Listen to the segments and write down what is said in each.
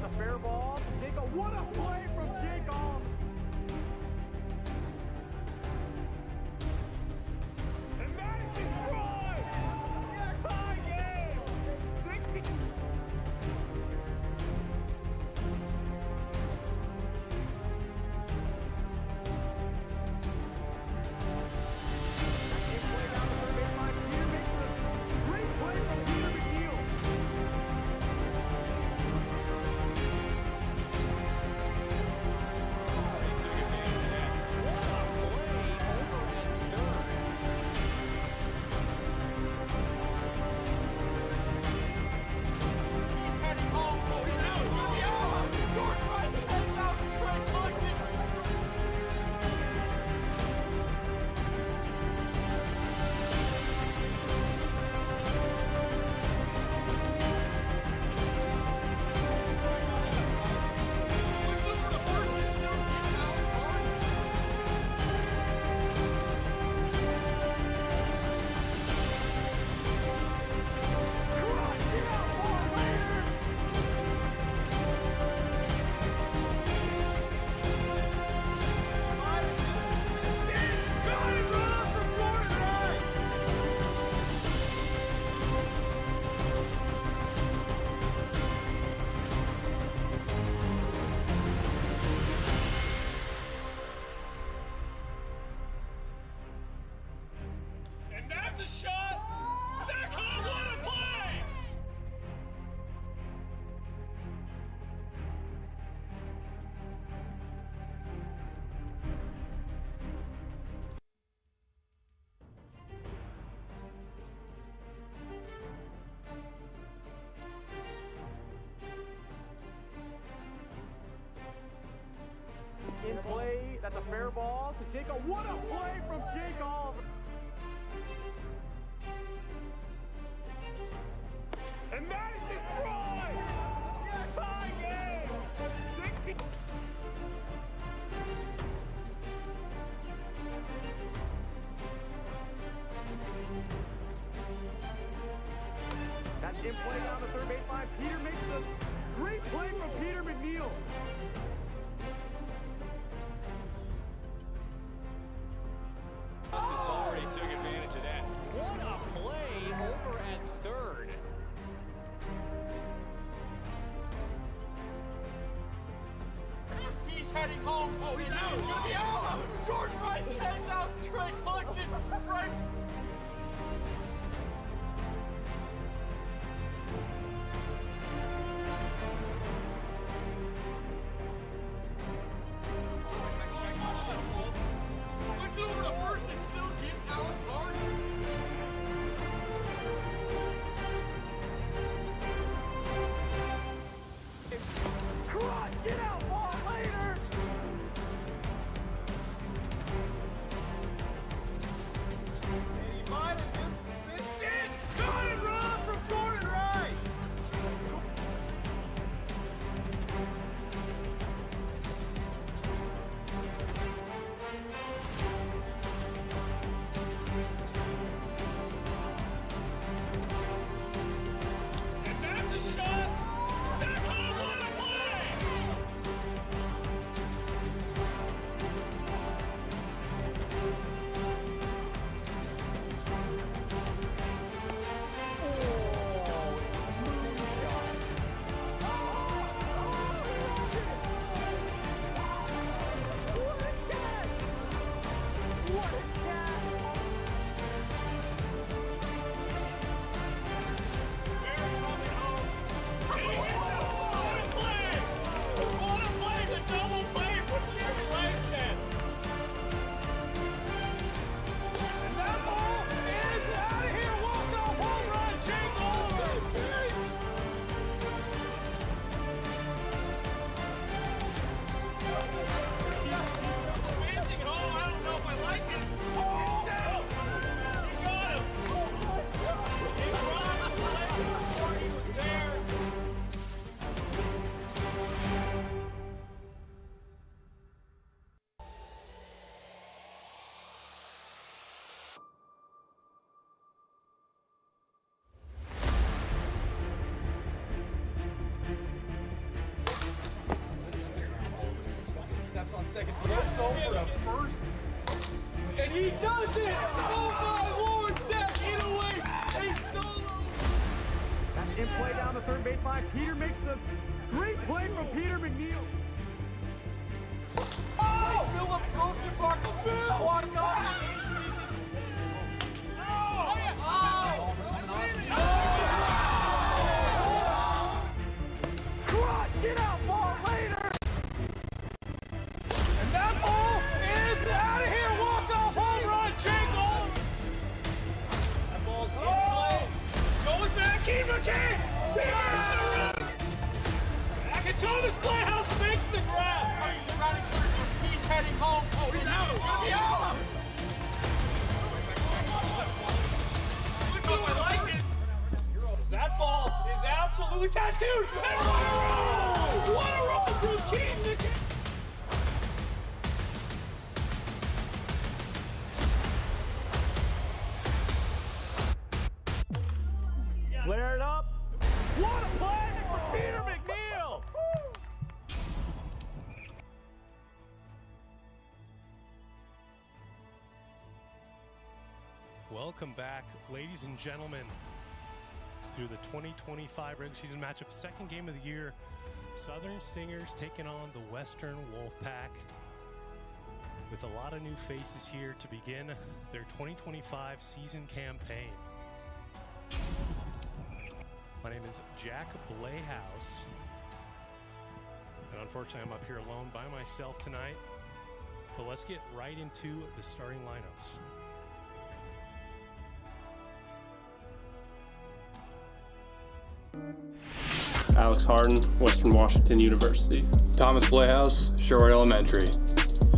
That's a fair ball. Jacob, what a play from Jacob! And Madison scores! Tie game! 60. Play down the third baseline. Peter makes a great play from Peter McNeil. And that's a shot! Zach Hall, what a play! In play, that's a fair ball to Jacob. What a play from Jacob! And Madison destroyed! Tie game! 60. That's in play down the third baseline. Peter makes a great play from Peter McNeil. Justice already took advantage of that. What a play over at third. He's heading home. Oh, he's out. He's gonna be out. Jordan Rice heads out. Trey Cluxton right. Push it over to first and still get Alex Harden. Cross, get out, ball later! He might have been. He does it! Oh my Lord, Zach Inouye, a solo! That's in play down the third baseline. Peter makes the great play from Peter McNeil. Oh! Philip Rosenbark's walk-off season. Oh, yeah. Get out, ball later! And that ball is out of here. Walk-off home run, Jingle. That ball's in play. Going back, Keeper King. Back at Thomas Playhouse makes the grab. He's heading home. Oh, he's out. He's gonna be out. I like it. That ball is absolutely tattooed. And what a roll! What a roll from Keaton again. Flare it up. What a play for Peter McNeil! Welcome back, ladies and gentlemen, through the 2025 regular season matchup, second game of the year. Southern Stingers taking on the Western Wolfpack, with a lot of new faces here to begin their 2025 season campaign. My name is Jack Blayhouse, and unfortunately I'm up here alone by myself tonight, but let's get right into the starting lineups. Alex Harden, Western Washington University. Thomas Playhouse, Shore Elementary.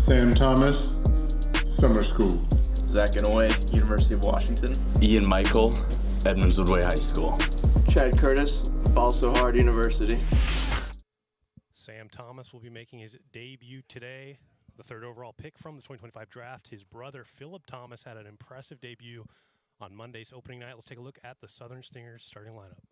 Sam Thomas, Summer School. Zach Inouye, University of Washington. Ian Michael, Edmonds Woodway High School. Chad Curtis, Balso Hard University. Sam Thomas will be making his debut today, the third overall pick from the 2025 draft. His brother, Philip Thomas, had an impressive debut on Monday's opening night. Let's take a look at the Southern Stingers starting lineup.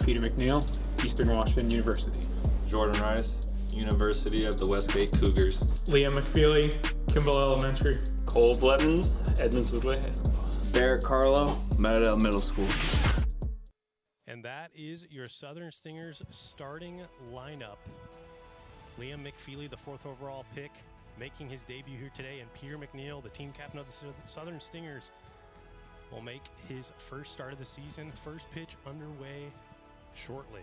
Peter McNeil, Eastern Washington University. Jordan Rice, University of the Westgate Cougars. Liam McFeely, Kimball Elementary. Cole Blevins, Edmonds Woodway High School. Barrett Carlo, Meadowdale Middle School. And that is your Southern Stingers starting lineup. Liam McFeely, the fourth overall pick, making his debut here today, and Peter McNeil, the team captain of the Southern Stingers, will make his first start of the season. First pitch underway shortly.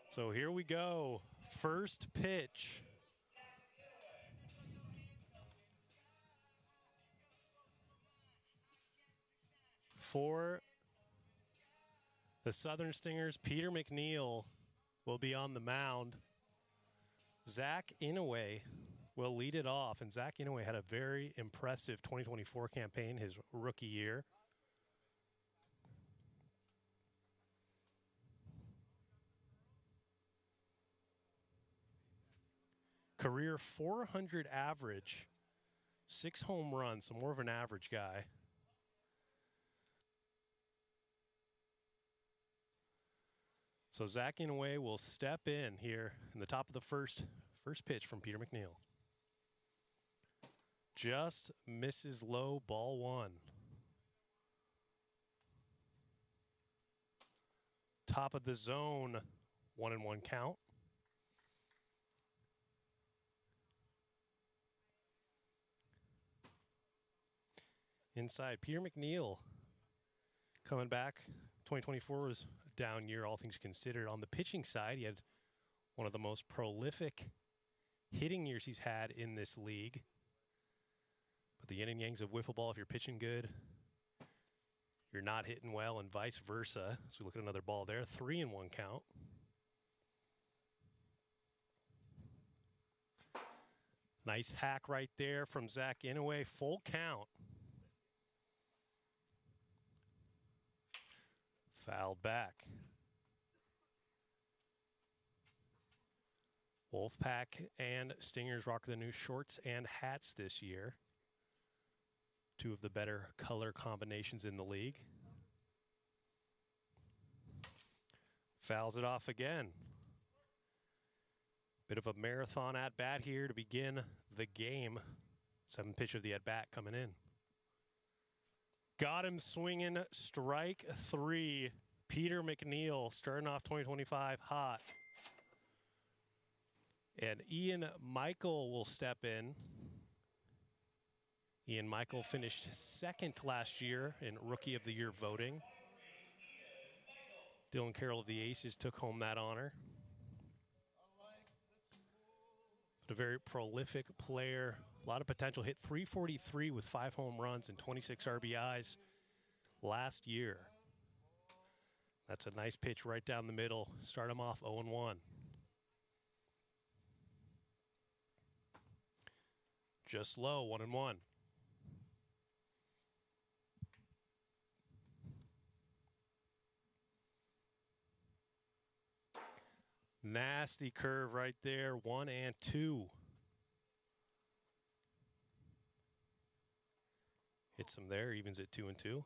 So here we go. First pitch. For the Southern Stingers, Peter McNeil will be on the mound. Zach Inouye will lead it off. And Zach Inouye had a very impressive 2024 campaign, his rookie year. Career 400 average, 6 home runs, so more of an average guy. So Zach Inouye will step in here in the top of the first pitch from Peter McNeil. Just misses low, ball one. Top of the zone, 1-1 count. Inside, Peter McNeil coming back. 2024 was a down year, all things considered. On the pitching side, he had one of the most prolific hitting years he's had in this league. But the yin and yangs of wiffle ball, if you're pitching good, you're not hitting well, and vice versa. So we look at another ball there, 3-1 count. Nice hack right there from Zach Inouye, full count. Fouled back. Wolfpack and Stingers rock the new shorts and hats this year. Two of the better color combinations in the league. Fouls it off again. Bit of a marathon at bat here to begin the game. 7th pitch of the at bat coming in. Got him swinging, strike 3. Peter McNeil starting off 2025 hot. And Ian Michael will step in. Ian Michael finished 2nd last year in Rookie of the Year voting. Dylan Carroll of the Aces took home that honor. A very prolific player, a lot of potential. Hit .343 with 5 home runs and 26 RBIs last year. That's a nice pitch right down the middle. Start him off 0-1. Just low, 1-1. Nasty curve right there, 1-2. Hits him there, evens it 2-2.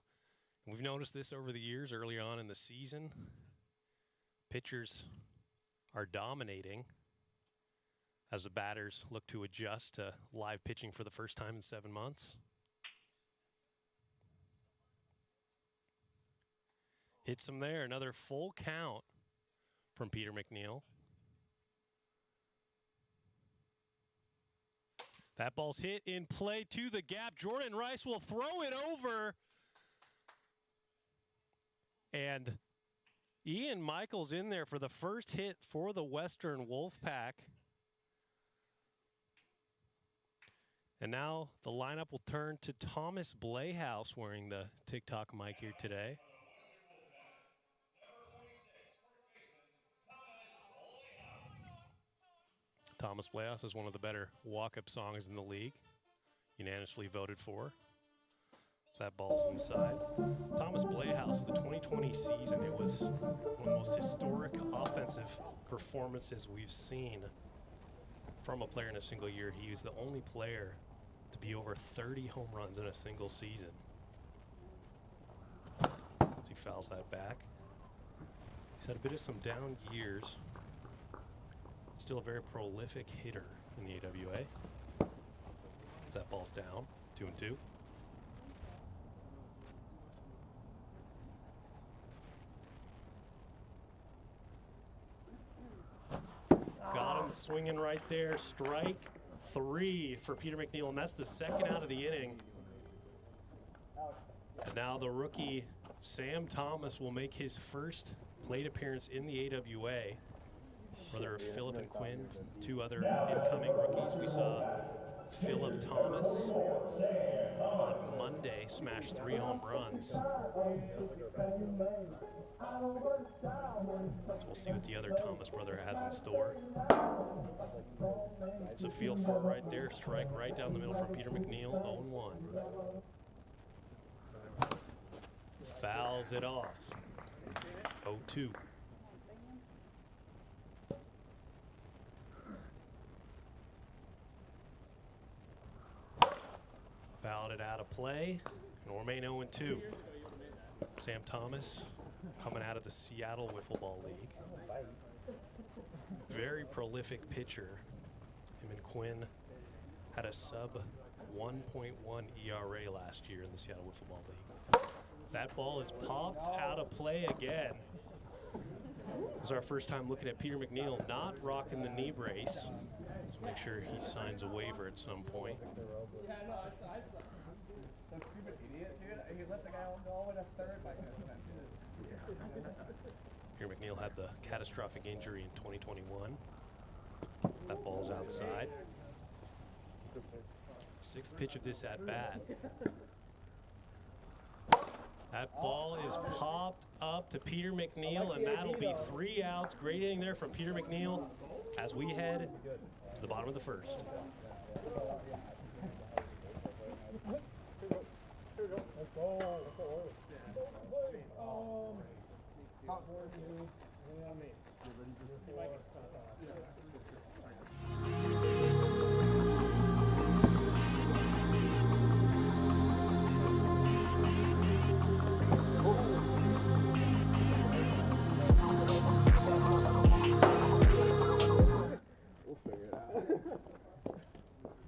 We've noticed this over the years, early on in the season. Pitchers are dominating as the batters look to adjust to live pitching for the first time in 7 months. Hits him there, another full count from Peter McNeil. That ball's hit in play to the gap. Jordan Rice will throw it over. And Ian Michael's in there for the first hit for the Western Wolfpack. And now the lineup will turn to Thomas Blayhouse wearing the TikTok mic here today. Thomas Blayhouse is one of the better walk-up songs in the league. Unanimously voted for. So that ball's inside. Thomas Blayhouse, the 2020 season, it was one of the most historic offensive performances we've seen from a player in a single year. He was the only player to be over 30 home runs in a single season. As he fouls that back. He's had a bit of some down years. Still a very prolific hitter in the AWA. As that ball's down, 2-2. Got him swinging right there. Strike 3 for Peter McNeil, and that's the 2nd out of the inning. And now the rookie Sam Thomas will make his first plate appearance in the AWA. Brother of Philip and Quinn, 2 other incoming rookies. We saw Philip Thomas on Monday smash 3 home runs. So we'll see what the other Thomas brother has in store. It's a feel for it right there. Strike right down the middle from Peter McNeil, 0-1. Fouls it off, 0-2. Fouled it out of play, and we'll remain 0-2. Sam Thomas coming out of the Seattle Wiffle Ball League. Very prolific pitcher. Him and Quinn had a sub 1.1 ERA last year in the Seattle Wiffle Ball League. So that ball is popped out of play again. This is our first time looking at Peter McNeil not rocking the knee brace. So make sure he signs a waiver at some point. Peter McNeil had the catastrophic injury in 2021. That ball's outside. Sixth pitch of this at bat. That ball is popped up to Peter McNeil, and that'll be 3 outs. Great inning there from Peter McNeil as we head to the bottom of the first.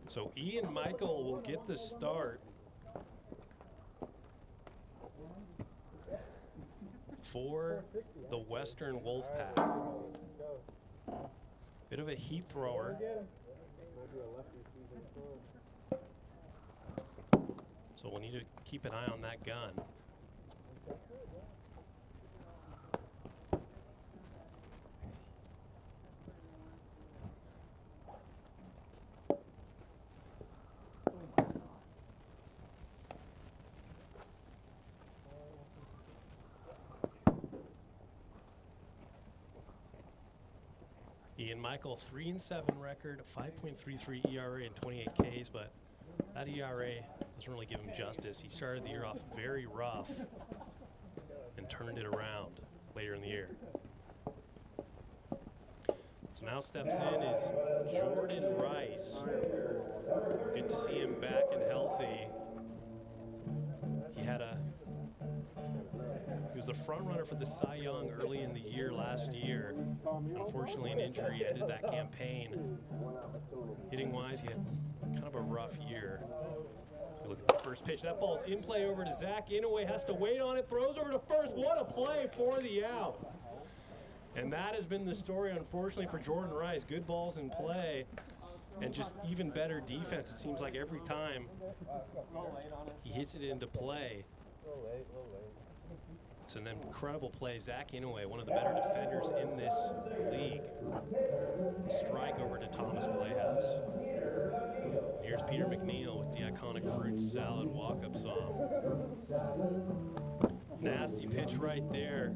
So Ian Michael will get the start for the Western Wolfpack. Bit of a heat thrower. So we'll need to keep an eye on that gun. Ian Michael, 3-7 record, 5.33 ERA and 28 Ks, but that ERA doesn't really give him justice. He started the year off very rough and turned it around later in the year. So now steps in is Jordan Rice. Good to see him back and healthy. He was the front runner for the Cy Young early in the year last year. Unfortunately, an injury ended that campaign. Hitting-wise, he had kind of a rough year. Look at the first pitch. That ball's in play over to Zach Inouye. Has to wait on it. Throws over to first. What a play for the out. And that has been the story, unfortunately, for Jordan Rice. Good balls in play and just even better defense. It seems like every time he hits it into play. It's an incredible play. Zach Inouye, one of the better defenders in this league. Strike over to Thomas Playhouse. Here's Peter McNeil with the iconic fruit salad walk-up song. Nasty pitch right there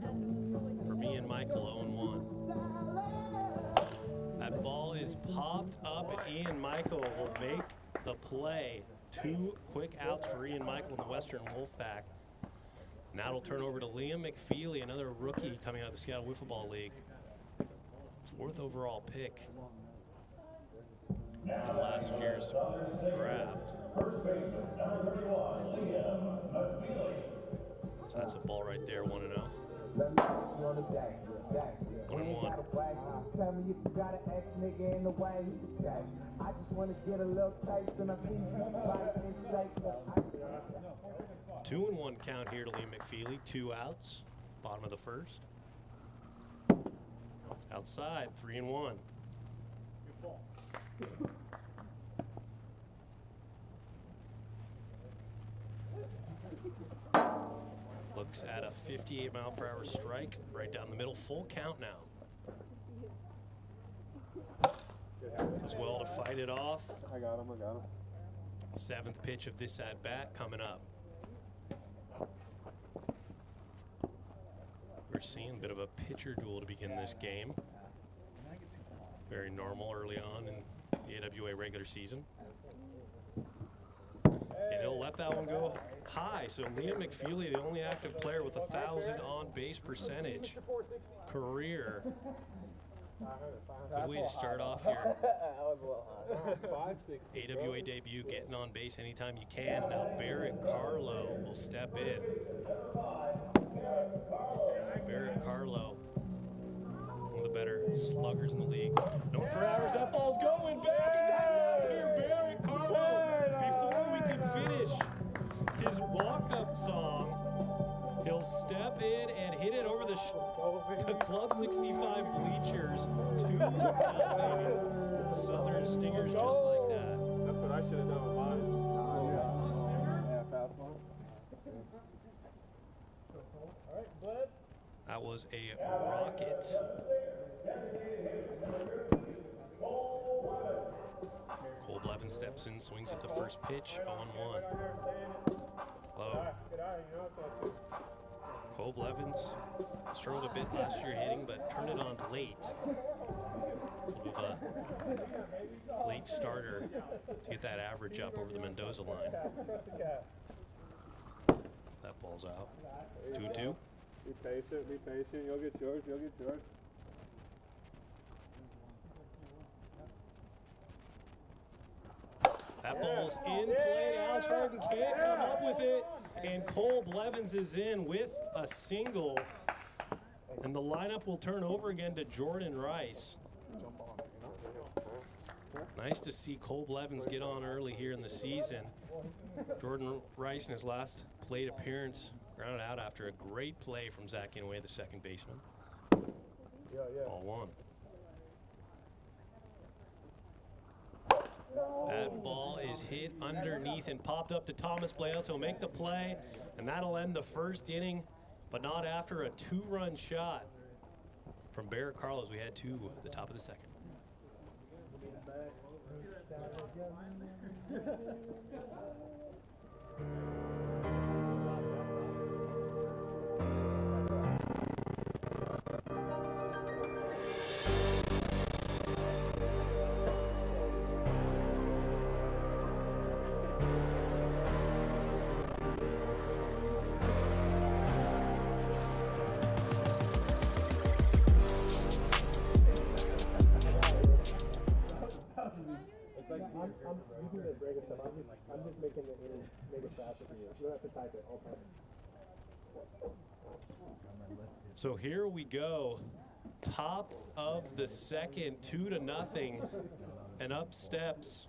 for me and Michael, 0-1. That ball is popped up, and Ian Michael will make the play. 2 quick outs for Ian Michael in the Western Wolfpack. Now it'll turn over to Liam McFeely, another rookie coming out of the Seattle Wiffle Ball League. 4th overall pick in last year's draft. So that's a ball right there, 1-0. 1-1. Tell me if you got an ex nigga in the way he can stay. I just want to get a little taste and I see you biting straight. 2-1 count here to Liam McFeely. 2 outs. Bottom of the first. Outside, 3-1. Looks at a 58-mile-per-hour strike right down the middle. Full count now. As well to fight it off. I got him. 7th pitch of this at-bat coming up. We're seeing a bit of a pitcher duel to begin this game. Very normal early on in the AWA regular season. And he'll let that one go high. So Liam McFeely, the only active player with 1,000 on-base percentage career. Good way to start off your AWA debut, getting on base anytime you can. Now Barrett Carlo will step in. Barrett Carlo, one of the better sluggers in the league. Known for average. That ball's going back, and that's out of here. Barrett Carlo, before we can finish his walk-up song, he'll step in and hit it over the Club 65 bleachers. 2-0. Southern Stingers just like that. That's what I should have done with mine. Yeah, fastball. That was a rocket. Cole Blevins steps in, swings at the first pitch, 0-1. Low. Cole Blevins struggled a bit last year hitting, but turned it on late. A little bit of a late starter to get that average up over the Mendoza line. That ball's out. 2-2. Be patient, you'll get yours, That ball's in play. Alex Harden can't come up with it. And Cole Blevins is in with a single. And the lineup will turn over again to Jordan Rice. Nice to see Cole Blevins get on early here in the season. Jordan Rice in his last plate appearance grounded out after a great play from Zach Inouye, the second baseman. Ball 1. That ball is hit underneath and popped up to Thomas Bleos. He'll make the play, and that'll end the first inning, but not after a 2-run shot from Bear Carlos. We had 2 at the top of the second. I'm just making it make it faster for you. You don't have to type it. I'll type it. So here we go. Top of the second, 2-0, and up steps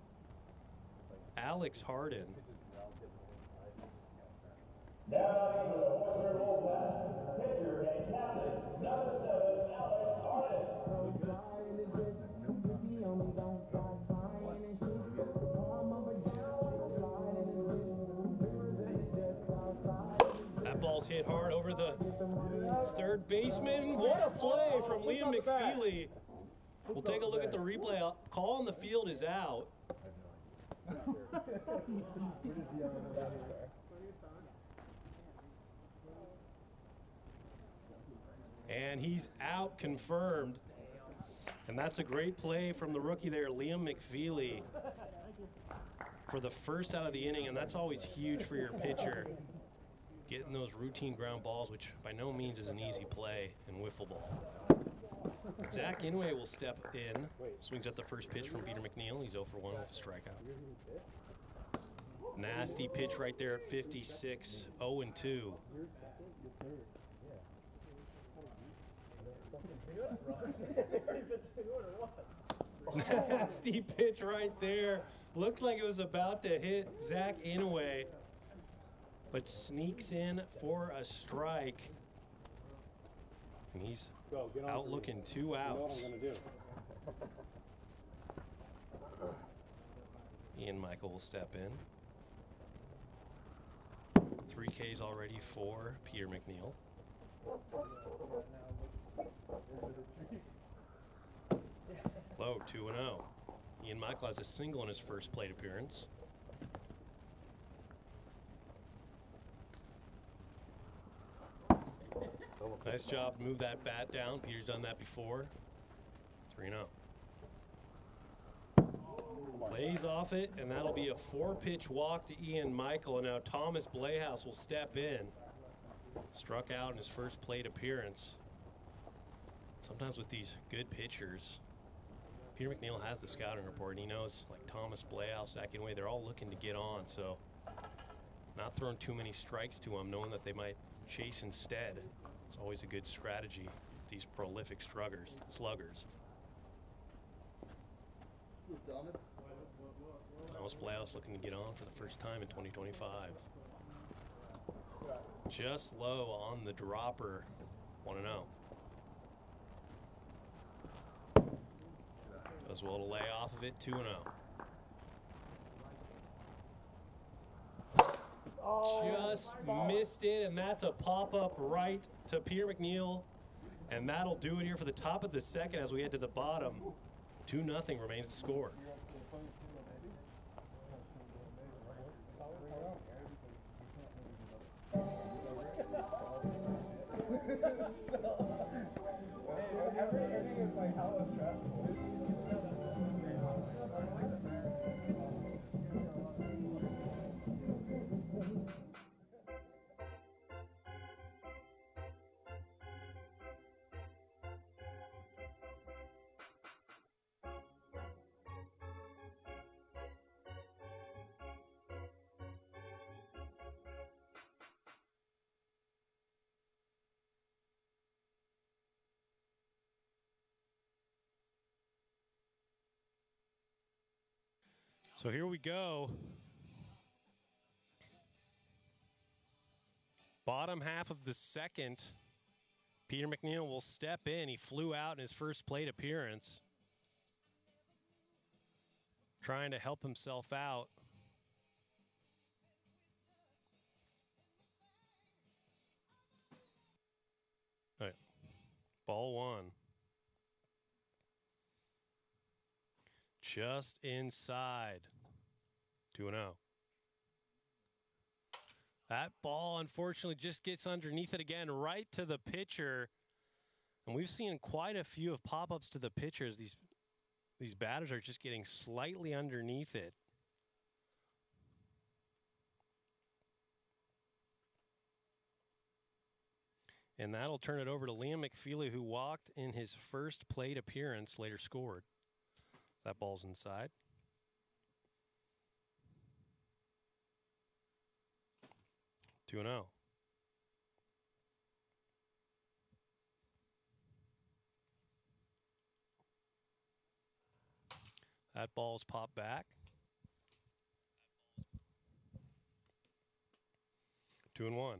Alex Harden. Now batting for the Western Old West, pitcher and captain, number 7, Alex Harden. That ball's hit hard over the third baseman. What a play from Liam McFeely. We'll take a look at the replay. Call on the field is out. And he's out, confirmed. And that's a great play from the rookie there, Liam McFeely, for the first out of the inning, and that's always huge for your pitcher, getting those routine ground balls, which by no means is an easy play in wiffle ball. Zach Inouye will step in, swings at the first pitch from Peter McNeil. He's 0 for 1 with a strikeout. Nasty pitch right there at 56, 0-2. Nasty pitch right there. Looks like it was about to hit Zach Inouye, but sneaks in for a strike. And he's out looking 2 outs. Ian Michael will step in. 3 Ks already for Peter McNeil. Low, 2-0. Ian Michael has a single in his first plate appearance. Nice job to move that bat down. Peter's done that before. 3-0. Lays off it, and that'll be a 4-pitch walk to Ian Michael. And now Thomas Blehouse will step in. Struck out in his first plate appearance. Sometimes with these good pitchers, Peter McNeil has the scouting report, and he knows, like Thomas Blehouse, Zach Inouye, they're all looking to get on. So not throwing too many strikes to them, knowing that they might chase instead. It's always a good strategy, these prolific sluggers. Thomas Blehouse looking to get on for the first time in 2025. Just low on the dropper, 1-0. Does well to lay off of it, 2-0. Just missed it, and that's a pop-up right to Peter McNeil. And that'll do it here for the top of the second as we head to the bottom. 2-0 remains the score. Everything is like hella stressful. So here we go. Bottom half of the second. Peter McNeil will step in. He flew out in his first plate appearance, trying to help himself out. All right. Ball one. Just inside. 2-0. That ball, unfortunately, just gets underneath it again, right to the pitcher. And we've seen quite a few of pop-ups to the pitchers. These batters are just getting slightly underneath it. And that'll turn it over to Liam McFeely, who walked in his first plate appearance, later scored. That ball's inside. Two and 0. That ball's popped back. 2-1.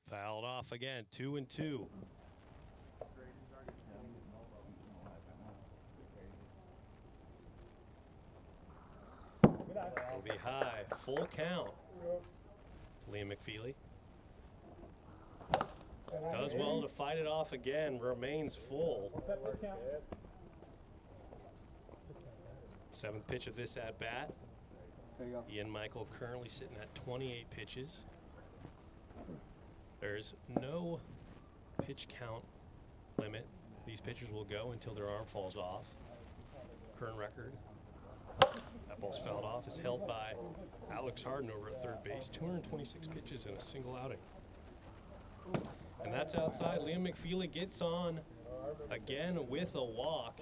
Fouled off again. 2-2. Will be high. Full count. Liam McFeely does well to fight it off again. Remains full. Seventh pitch of this at bat. Ian Michael currently sitting at 28 pitches. There's no pitch count limit. These pitchers will go until their arm falls off. Current record. That ball's fouled off. Is held by Alex Harden over at third base. 226 pitches in a single outing. And that's outside. Liam McFeely gets on again with a walk.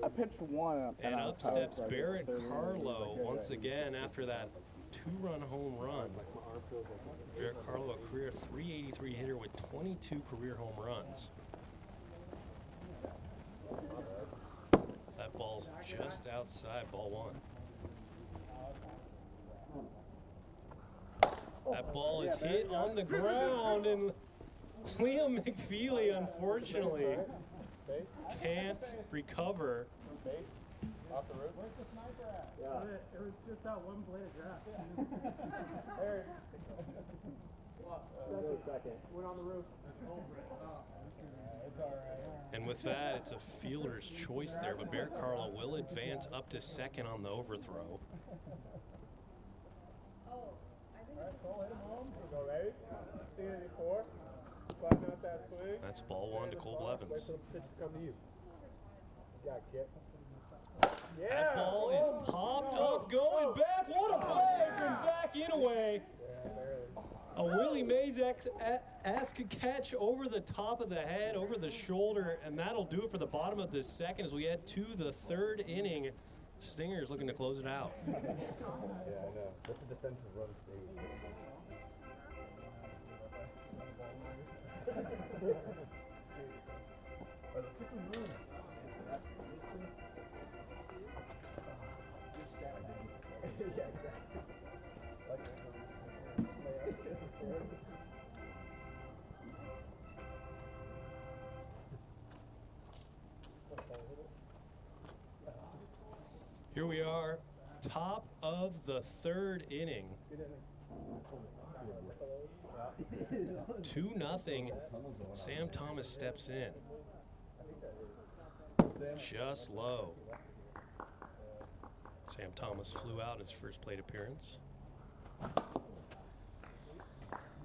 I pitched one. And up steps Barrett Carlo once again after that two-run home run. Barrett Carlo, a career 383 hitter with 22 career home runs. That ball's just outside, ball one. That ball is hit on the ground, and Liam McFeely, unfortunately, can't recover. Off the roof? Where's the sniper at? Yeah. It was just that one play of draft. Eric. Second. Went on the roof. It's all right. And with that, it's a fielder's choice there, but Barrett Carlo will advance up to second on the overthrow. Go ready? Seen it before? Sliding out that swing. That's ball one to Cole Blevins. Wait for the pitch to come to you. You got Kit. Yeah. That ball is popped up, going back. What a play from Zach Inouye. A Willie Mays-esque catch over the top of the head, over the shoulder, and that'll do it for the bottom of this second as we head to the third inning. Stingers looking to close it out. Yeah, I know. That's a defensive run stage. Let's get some room. Yeah, exactly. Here we are, top of the third inning. 2-0. Sam Thomas steps in. Just low. Sam Thomas flew out in his first plate appearance.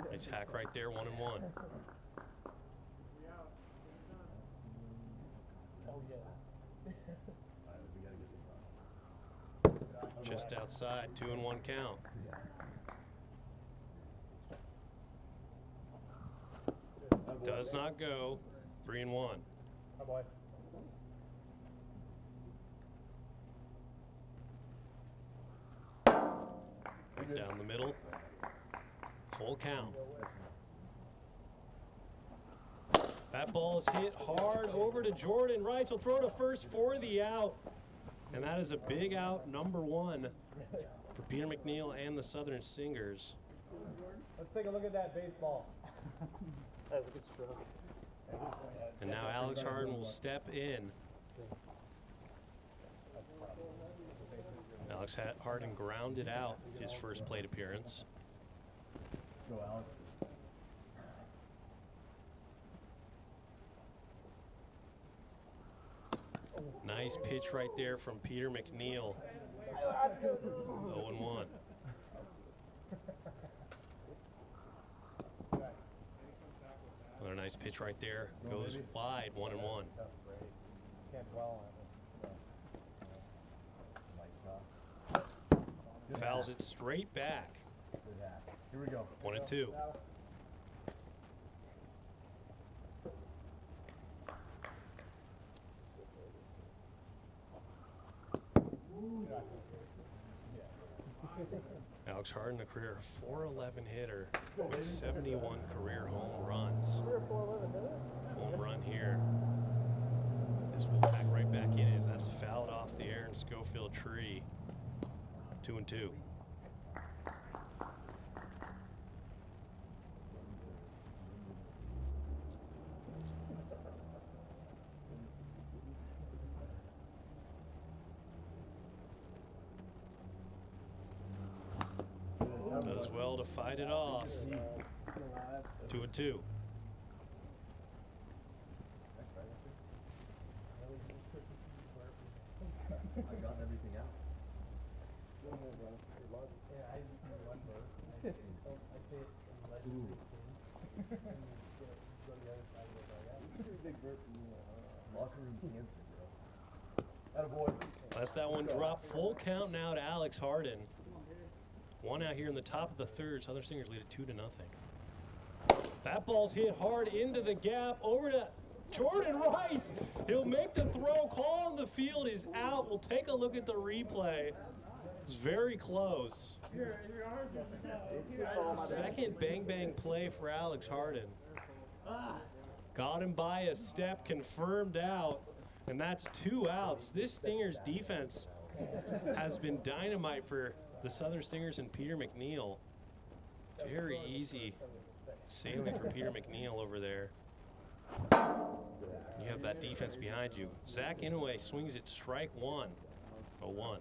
Nice hack right there, 1 and 1. Just outside, 2 and 1 count. Does not go, 3 and 1. Right down the middle, full count. That ball is hit hard over to Jordan Rice. Will throw to first for the out. And that is a big out, number 1 for Peter McNeil and the Southern Stingers. Let's take a look at that baseball. That was a good stroke. And now Alex Harden will step in. Alex Harden grounded out his first plate appearance. Go, Alex. Nice pitch right there from Peter McNeil. 0-1. Another nice pitch right there. Goes wide, 1-1. Can't dwell on it. Fouls it straight back. Here we go. 1 and 2. Alex Harden, a career .411 hitter with 71 career home runs. Home run here. This will back right back in as that's fouled off the Aaron Schofield tree. 2 and 2. Does well to fight it off. 2 and 2. I got everything out. Lets that one drop. Full count now to Alex Harden. 1 out here in the top of the third. Southern Stingers lead it 2-0. That ball's hit hard into the gap. Over to Jordan Rice. He'll make the throw. Call on the field is out. We'll take a look at the replay. It's very close. Second bang-bang play for Alex Harden. Got him by a step, confirmed out, and that's 2 outs. This Stingers defense has been dynamite for the Southern Stingers and Peter McNeil. Very easy sailing for Peter McNeil over there. You have that defense behind you. Zach Inouye swings it strike 1. 0-1.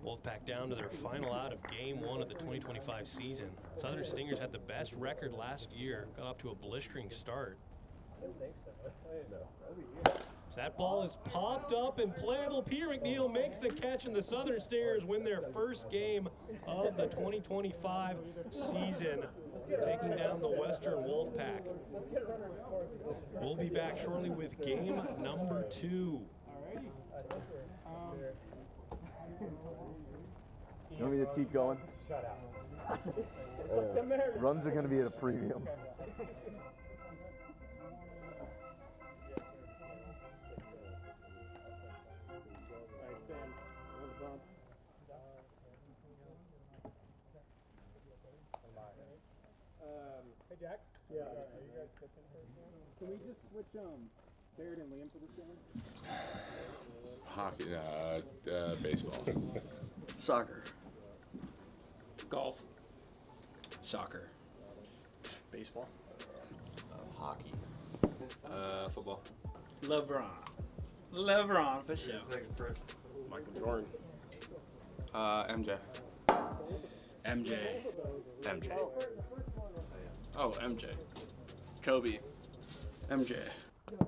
Wolfpack down to their final out of game 1 of the 2025 season. Southern Stingers had the best record last year. Got off to a blistering start. So that ball is popped up and playable. Peter McNeil makes the catch, and the Southern Stingers win their first game of the 2025 season, taking down the Western Wolfpack. We'll be back shortly with game number 2. You want me to keep going? Shut out. Runs are going to be at a premium. Hey Jack. Yeah. Are you guys pitching first? Can we just switch Baird and Liam for this game? Hockey, baseball. Soccer. Golf. Soccer. Baseball. Hockey. Football. LeBron for sure. Michael Jordan. MJ. MJ. MJ. Oh, MJ. Kobe. MJ. Can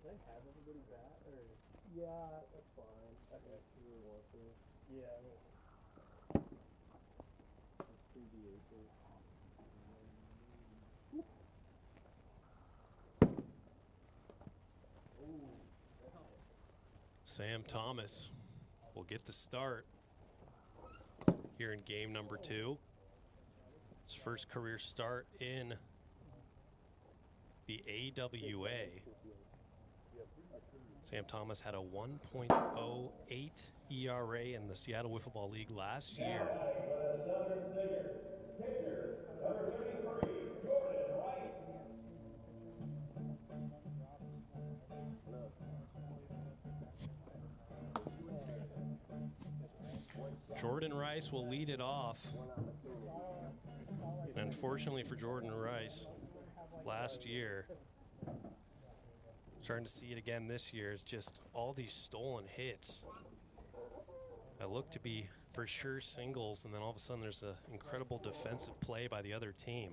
I have everybody bat? Or? Yeah, that's fine. Okay. Sam Thomas will get the start here in game number 2. His first career start in the AWA. Sam Thomas had a 1.08 ERA in the Seattle Wiffle Ball League last year. Jordan Rice will lead it off. And unfortunately for Jordan Rice, last year, starting to see it again this year, is just all these stolen hits that look to be for sure singles, and then all of a sudden there's an incredible defensive play by the other team.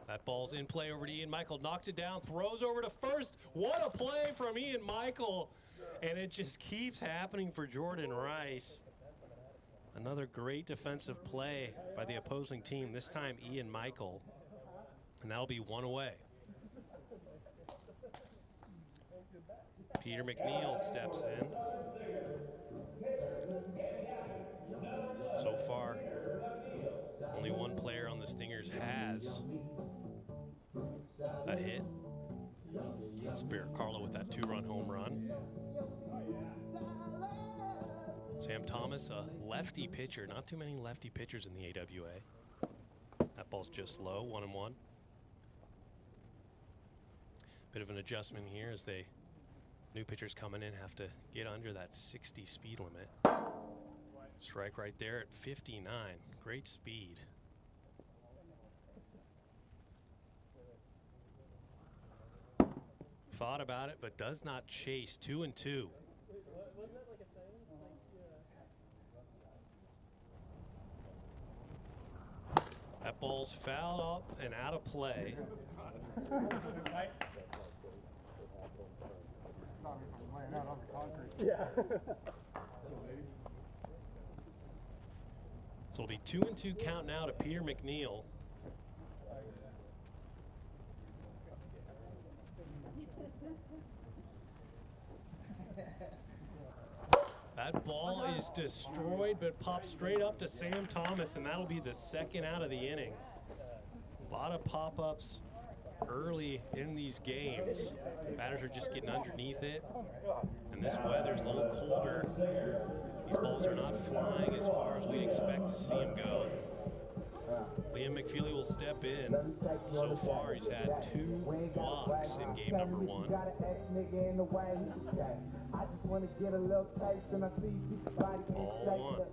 That ball's in play over to Ian Michael, knocks it down, throws over to first. What a play from Ian Michael, and it just keeps happening for Jordan Rice. Another great defensive play by the opposing team, this time Ian Michael, and that'll be 1 away. Peter McNeil steps in. So far, only one player on the Stingers has a hit. That's Barrett Carlo with that 2-run home run. Sam Thomas, a lefty pitcher. Not too many lefty pitchers in the AWA. That ball's just low, 1-1. Bit of an adjustment here as new pitchers coming in have to get under that 60 speed limit. Strike right there at 59. Great speed. Thought about it, but does not chase. 2-2. That ball's fouled up and out of play. Yeah. So it'll be 2-2 count now to Peter McNeil. That ball is destroyed, but pops straight up to Sam Thomas, and that'll be the second out of the inning. A lot of pop-ups early in these games. Batters are just getting underneath it, and this weather's a little colder. These balls are not flying as far as we'd expect to see them go. Liam McFeely will step in. So far, he's had 2 walks in game number 1. Ball 1.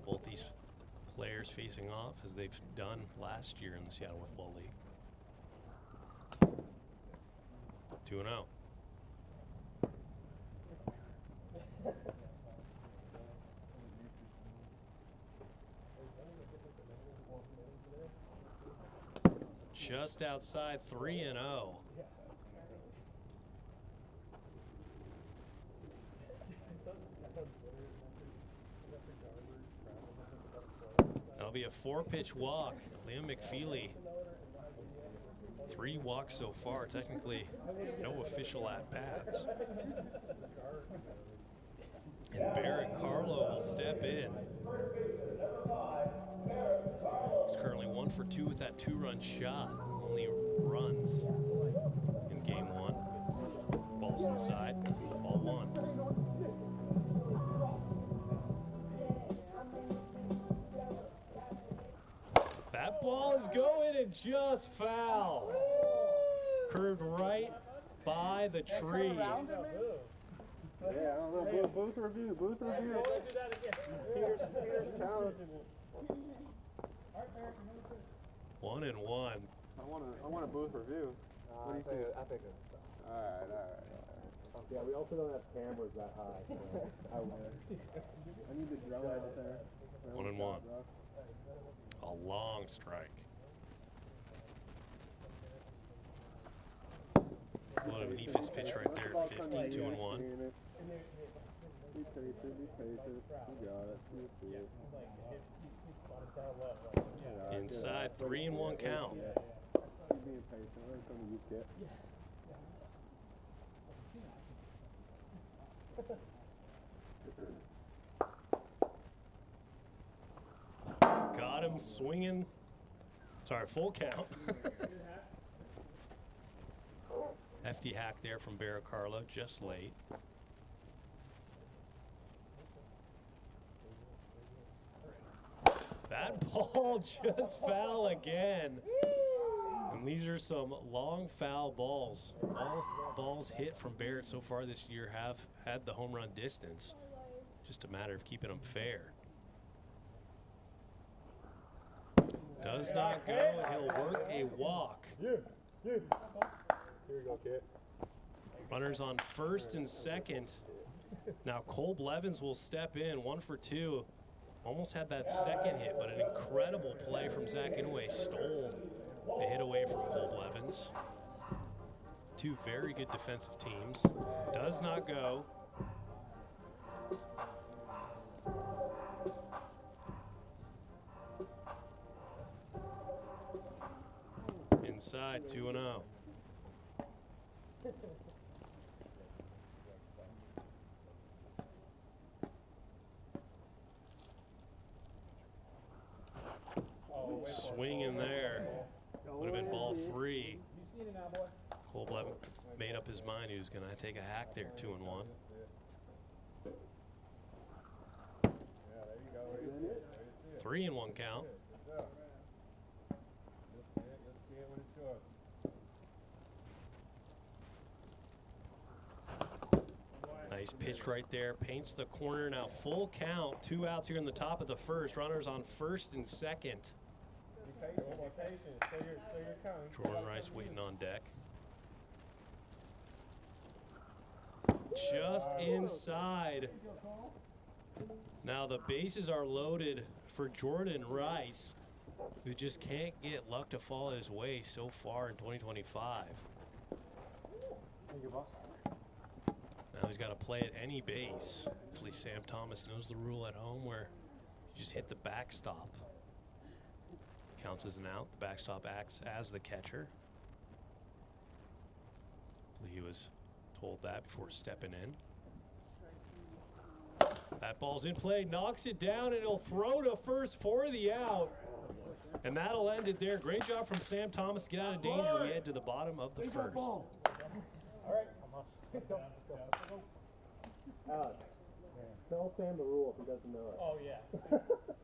Both these players facing off as they've done last year in the Seattle Wiffle Ball League. 2-0. Just outside 3-0. That'll be a 4-pitch walk. Liam McFeely, 3 walks so far. Technically, no official at-bats. And Barrett Carlo will step in. He's currently 1 for 2 with that 2-run shot. Only runs in game 1. Ball's inside. Ball 1. That ball is going and just foul. Curved right by the tree. Yeah, I don't know. Booth review. Booth review. Here's talented. 1-1. I want a booth review. What do you think? I think it's all right. Yeah, we also don't have cameras that high. So I need the drill out there. 1-1. A long strike. underneath his pitch right there at 50, 2-1. Be patient, be patient. You got it. You see it. Inside, 3-1 count. Keep being patient. Learn something you get. Got him swinging. Sorry, full count. Hefty hack there from Barracarlo, just late. That ball just foul again. And these are some long foul balls. All balls hit from Barrett so far this year have had the home run distance. Just a matter of keeping them fair. Does not go, and he'll work a walk. Here you go, kid. Runners on first and second. Now Cole Blevins will step in, 1 for 2. Almost had that second hit, but an incredible play from Zach Inouye stole the hit away from Cole Blevins. Two very good defensive teams. Does not go. Inside, 2-0. Swing in there. Would have been ball 3. Cole Blevins made up his mind he was going to take a hack there, 2-1. Yeah, there you go. 3-1 count. Nice pitch right there. Paints the corner. Now full count. 2 outs here in the top of the first. Runners on first and second. Jordan Rice waiting on deck. Just inside. Now the bases are loaded for Jordan Rice, who just can't get luck to fall his way so far in 2025. Thank you, boss. Now he's got to play at any base. Hopefully Sam Thomas knows the rule at home where you just hit the backstop. Counts as an out. The backstop acts as the catcher. Hopefully he was told that before stepping in. That ball's in play, knocks it down, and he'll throw to first for the out. And that'll end it there. Great job from Sam Thomas. Get out of danger. We head to the bottom of the first. All right. Let's go. Alex, tell Sam the rule if he doesn't know it. Oh, yeah.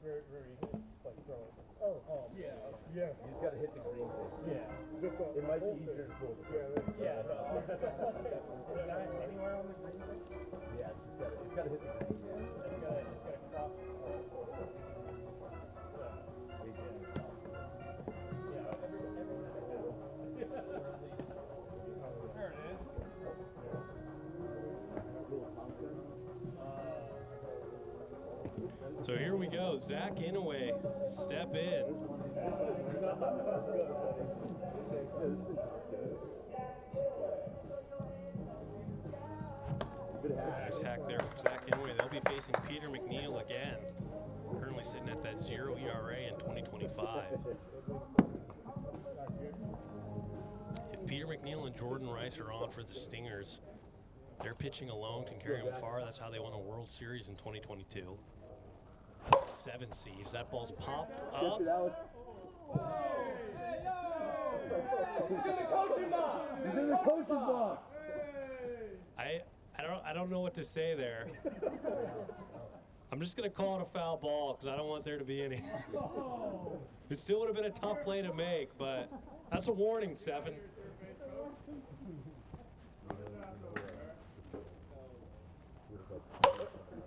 Very easy. Like throw it. Oh, yeah. Yeah. He's got to hit the green thing. Yeah. It might be easier to pull the green. Yeah, no. Is that anywhere on the green thing? Yeah, it's got to hit the green. Yeah. It's got to cross. There it is. So here we go. Zach Inouye, step in. Nice hack there from Zach Inouye. They'll be facing Peter McNeil again. Currently sitting at that 0 ERA in 2025. If Peter McNeil and Jordan Rice are on for the Stingers, their pitching alone can carry them far. That's how they won a World Series in 2022. 7 seeds. That ball's popped up. He's in the coach's box. I don't know what to say there. I'm just gonna call it a foul ball because I don't want there to be any. It still would have been a tough play to make, but that's a warning, 7.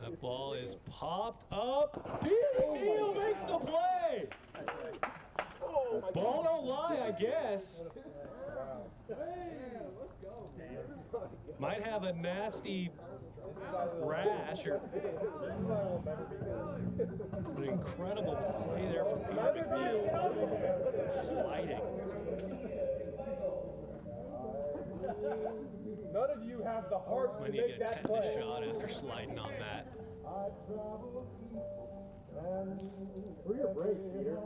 That ball is popped up. Peter McNeil makes the play. Ball don't lie, I guess. Might have a nasty rash or an incredible play there from Peter McNeil. Sliding. of you have the heart Might to need to make get a that tetanus play. shot after sliding on that. For your break, Peter.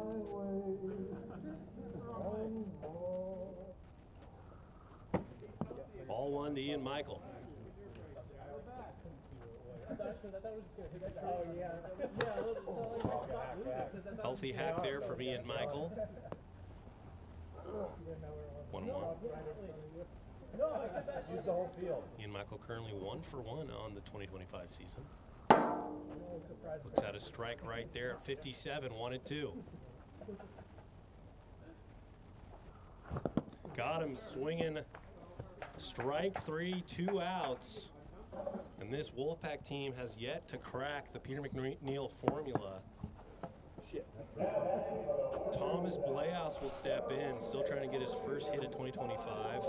Ball one to Ian Michael. Healthy hack there from Ian Michael. 1-1. Ian Michael currently 1 for 1 on the 2025 season. Looks at a strike right there at 57, 1-2. Got him swinging. Strike 3, 2 outs. And this Wolfpack team has yet to crack the Peter McNeil formula. Thomas Bleaus will step in, still trying to get his first hit of 2025.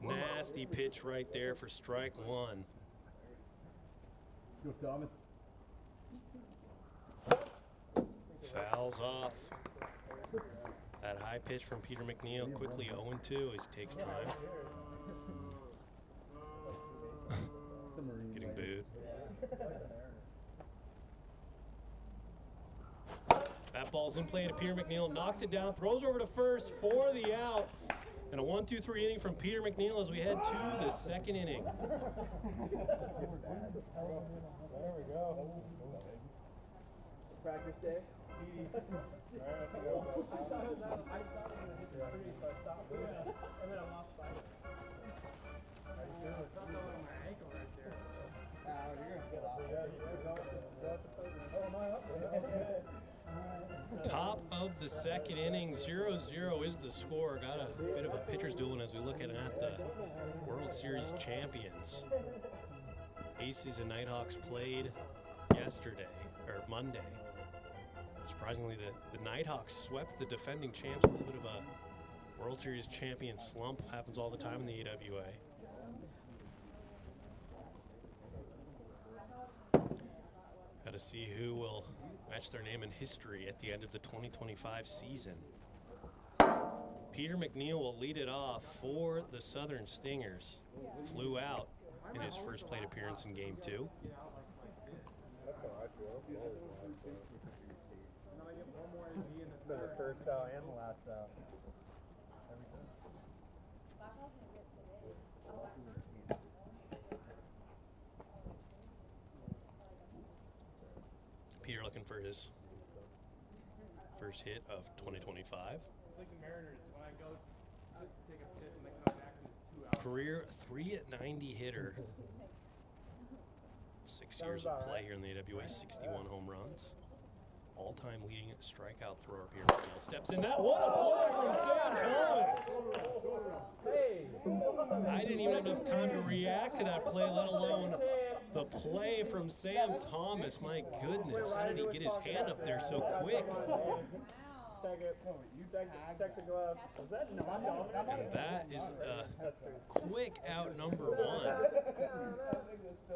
Nasty pitch right there for strike 1. Go, Thomas. Fouls off. That high pitch from Peter McNeil, quickly 0-2 as it takes time. Getting booed. That ball's in play to Peter McNeil, knocks it down, throws over to first for the out. And a 1-2-3 inning from Peter McNeil as we head to the second inning. There we go. Practice day. Top of the second inning, 0-0 is the score. Got a bit of a pitcher's duel as we look at the World Series champions. Aces and Nighthawks played yesterday, or Monday. Surprisingly, the Nighthawks swept the defending champs. A little bit of a World Series champion slump. Happens all the time in the AWA. Got to see who will match their name in history at the end of the 2025 season. Peter McNeil will lead it off for the Southern Stingers. Flew out in his first plate appearance in Game 2. The first out and the last out. Peter looking for his first hit of 2025. It's like the Mariners. When I go take a piss and they come back and it's 2 hours. Career .390 hitter. 6 years of play here in the AWA, 61 home runs. All-time leading strikeout thrower here. McNeil steps in. That what a play from Sam Thomas! I didn't even have enough time to react to that play, let alone the play from Sam Thomas. My goodness, how did he get his hand up there so quick? And that is a quick out number 1.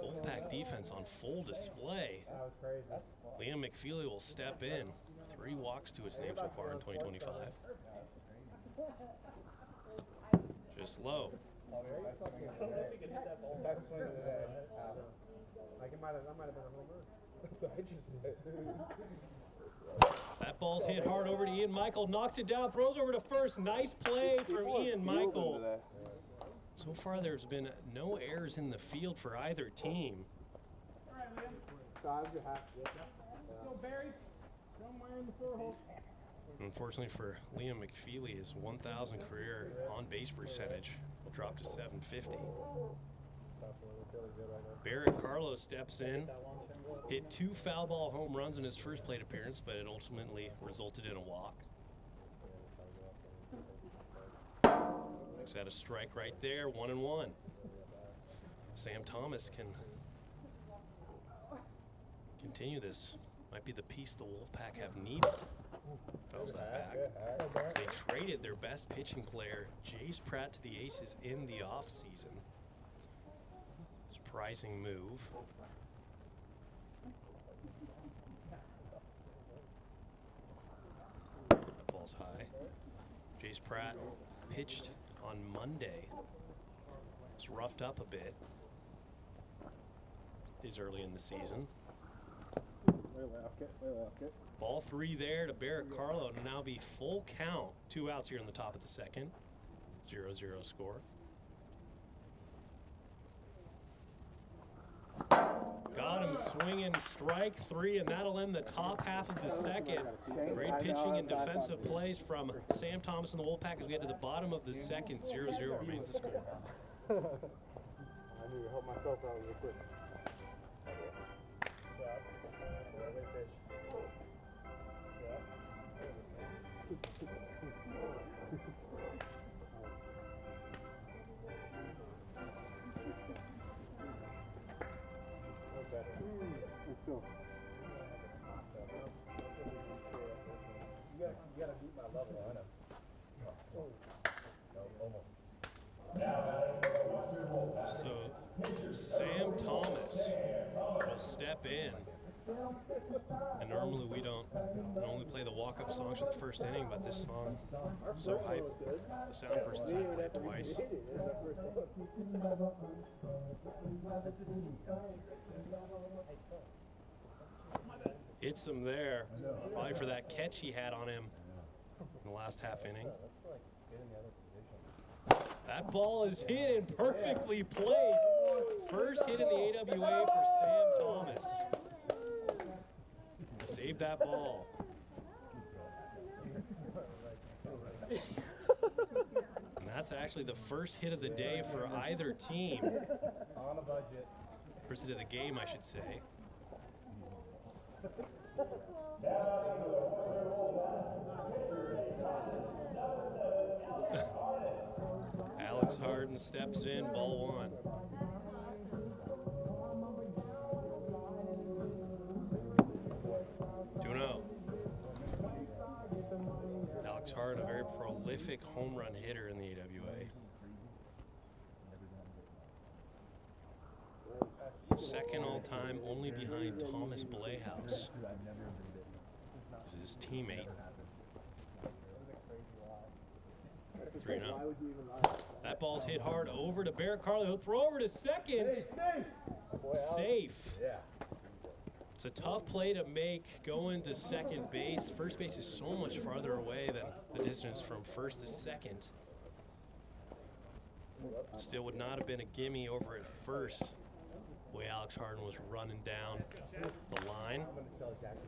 Wolfpack defense on full display. Liam McFeely will step in. 3 walks to his name so far in 2025. Just low. That ball's hit hard over to Ian Michael. Knocks it down, throws over to first. Nice play from Ian Michael. So far, there's been no errors in the field for either team. Unfortunately for Liam McFeely, his 1,000 career on-base percentage will drop to 750. Barrett Carlos steps in, hit 2 foul ball home runs in his first plate appearance, but it ultimately resulted in a walk. Looks at a strike right there, 1-1. Sam Thomas can continue this. Might be the piece the Wolfpack have needed. Fouls that back. As they traded their best pitching player, Jace Pratt, to the Aces in the offseason. surprising move. That ball's high. Jace Pratt pitched on Monday. It's roughed up a bit. Is early in the season. Ball 3 there to Barrett Carlo, and now be full count. 2 outs here in the top of the second. 0-0 score. Got him swinging, strike 3, and that'll end the top half of the second. Great pitching and defensive plays from Sam Thomas and the Wolfpack as we get to the bottom of the second. 0-0 remains the score. I need to help myself out real quick. You gotta beat my level, I know. So Sam Thomas will step in. And normally we don't only play the walk-up songs for the first inning, but this song so hype. The sound person's had to play it twice. Hits him there, probably for that catch he had on him in the last half inning. That ball is hit and perfectly placed. First hit in the AWA for Sam Thomas. Save that ball. And that's actually the first hit of the day for either team. First hit of the game, I should say. Alex Harden steps in, ball 1. Alex Harden, a very prolific home run hitter in the AWA. Second all-time, only behind Thomas Blayhouse, who's his teammate. 3-0. That ball's hit hard over to Barrett Carlo. He'll throw over to second. Safe. It's a tough play to make going to second base. First base is so much farther away than the distance from first to second. Still would not have been a gimme over at first. The way Alex Harden was running down the line.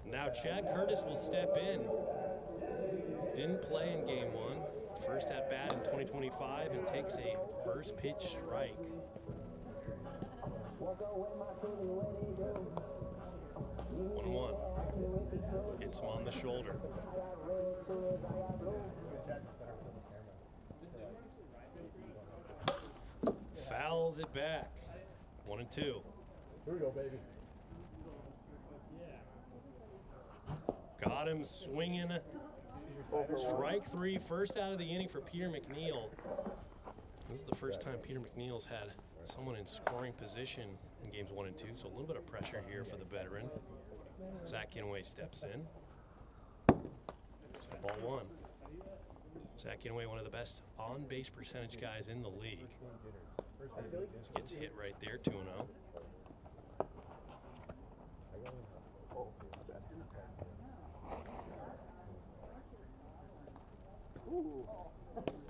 Now Chad Curtis will step in. Didn't play in game 1. First at bat in 2025 and takes a first pitch strike. 1-1. Hits him on the shoulder. Fouls it back. 1-2. Here we go, baby. Got him swinging. Strike 3, first out of the inning for Peter McNeil. This is the first time Peter McNeil's had someone in scoring position in games 1 and 2, so a little bit of pressure here for the veteran. Zach Inouye steps in. So ball 1. Zach Inouye, one of the best on-base percentage guys in the league. This gets hit right there, 2-0.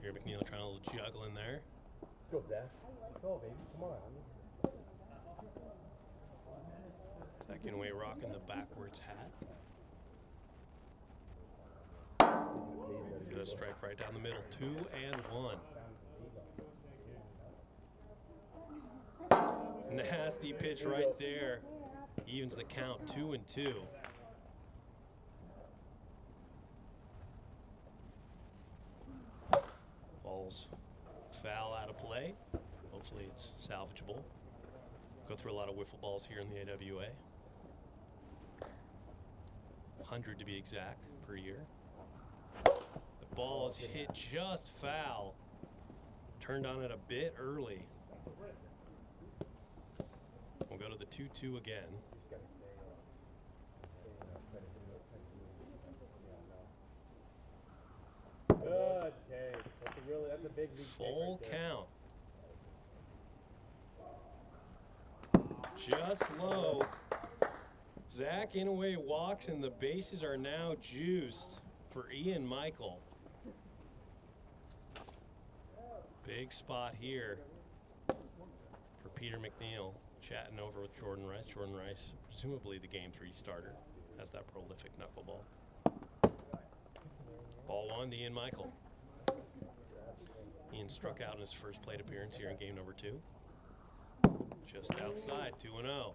Here McNeil trying a little juggling there. Go, Zach. Go, baby. Come on. Zach Inouye rocking the backwards hat. Gonna strike right down the middle. 2-1. Nasty pitch right there. Evens the count, 2-2. Ball's foul out of play. Hopefully it's salvageable. Go through a lot of wiffle balls here in the AWA. 100 to be exact per year. The ball is hit just foul. Turned on it a bit early. 2-2 again. Good take. That's a big full count. Just low. Zach Inouye walks, and the bases are now juiced for Ian Michael. Big spot here for Peter McNeil, chatting over with Jordan Rice. Jordan Rice, presumably the Game 3 starter, has that prolific knuckleball. Ball 1 to Ian Michael. Ian struck out in his first plate appearance here in game number 2. Just outside, 2-0.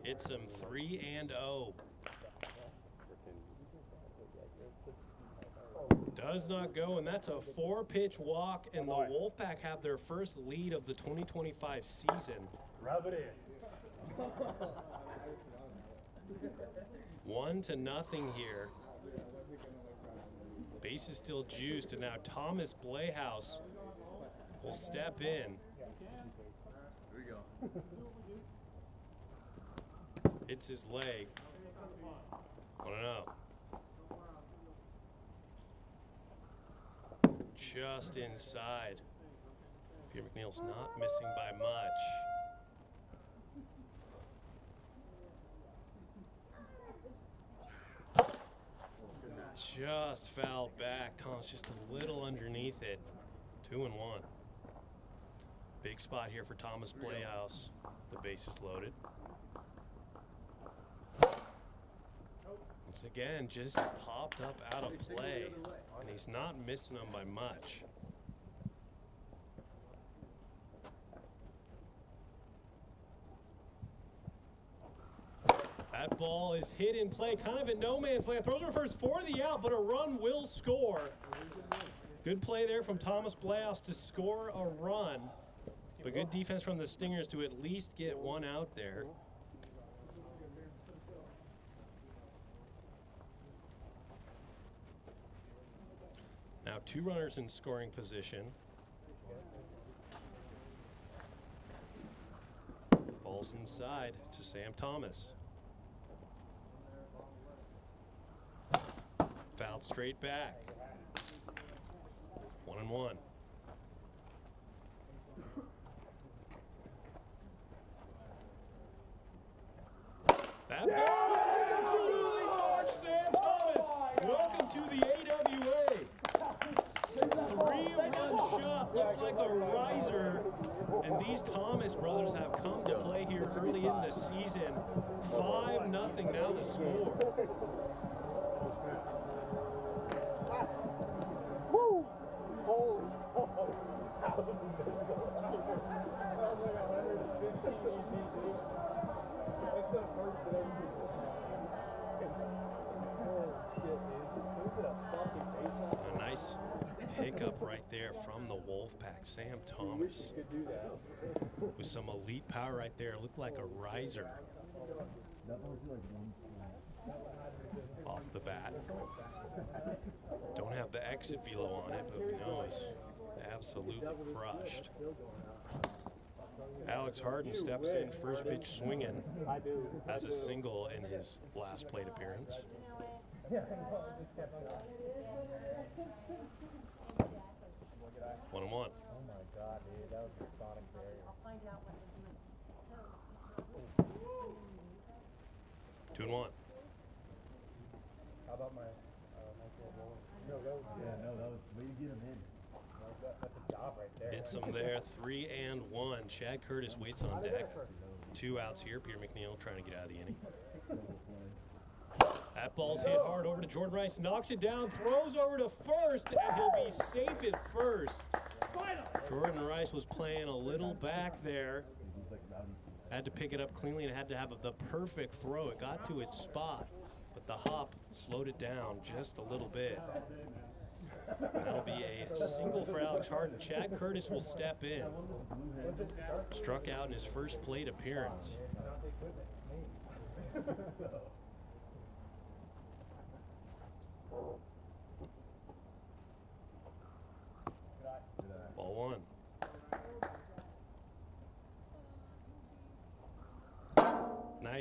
Hits him 3-0. Does not go, and that's a 4-pitch walk, and the Wolfpack have their first lead of the 2025 season. Rub it in. 1-0 here. Base is still juiced, and now Thomas Playhouse will step in. Here we go. It's his leg. 1-0. Just inside. Peter McNeil's not missing by much. Just fouled back. Tom's just a little underneath it. 2-1. Big spot here for Thomas Playhouse. The base is loaded. Once again, just popped up out of play, and he's not missing them by much. That ball is hit in play, kind of at no man's land. Throws over first for the out, but a run will score. Good play there from Thomas Playhouse to score a run, but good defense from the Stingers to at least get one out there. Now 2 runners in scoring position. Ball's inside to Sam Thomas. Fouled straight back. 1-1. That ball absolutely torched Sam Thomas. Welcome to the AWA. 3-run shot looked like a riser, and these Thomas brothers have come to play here early in the season. 5-0 now the score. Woo! Oh! A nice pickup right there from the Wolfpack. Sam Thomas with some elite power right there. Looked like a riser off the bat. Don't have the exit velo on it, but we know he's absolutely crushed. Alex Harden steps in, first pitch swinging as a single in his last plate appearance. 1-1. Oh my God, dude, that was a sonic barrier. I'll find out what they're doing. 2-1. How about my no, that was, yeah, no, that was way to get him in. That's a job right there. Hits him there, 3-1. Chad Curtis waits on deck. 2 outs here. Peter McNeil trying to get out of the inning. That ball's hit hard over to Jordan Rice, knocks it down, throws over to first, and he'll be safe at first. Jordan Rice was playing a little back there. Had to pick it up cleanly and had to have the perfect throw. It got to its spot, but the hop slowed it down just a little bit. That'll be a single for Alex Harden. Chad Curtis will step in. Struck out in his first plate appearance.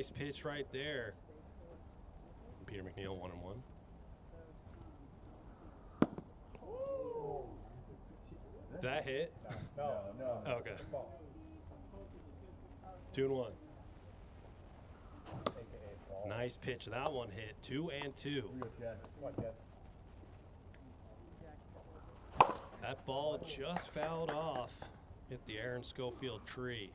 Nice pitch right there. Peter McNeil 1-1. That hit? No. Okay. 2-1. Nice pitch. That one hit. 2-2. That ball just fouled off. Hit the Aaron Schofield tree.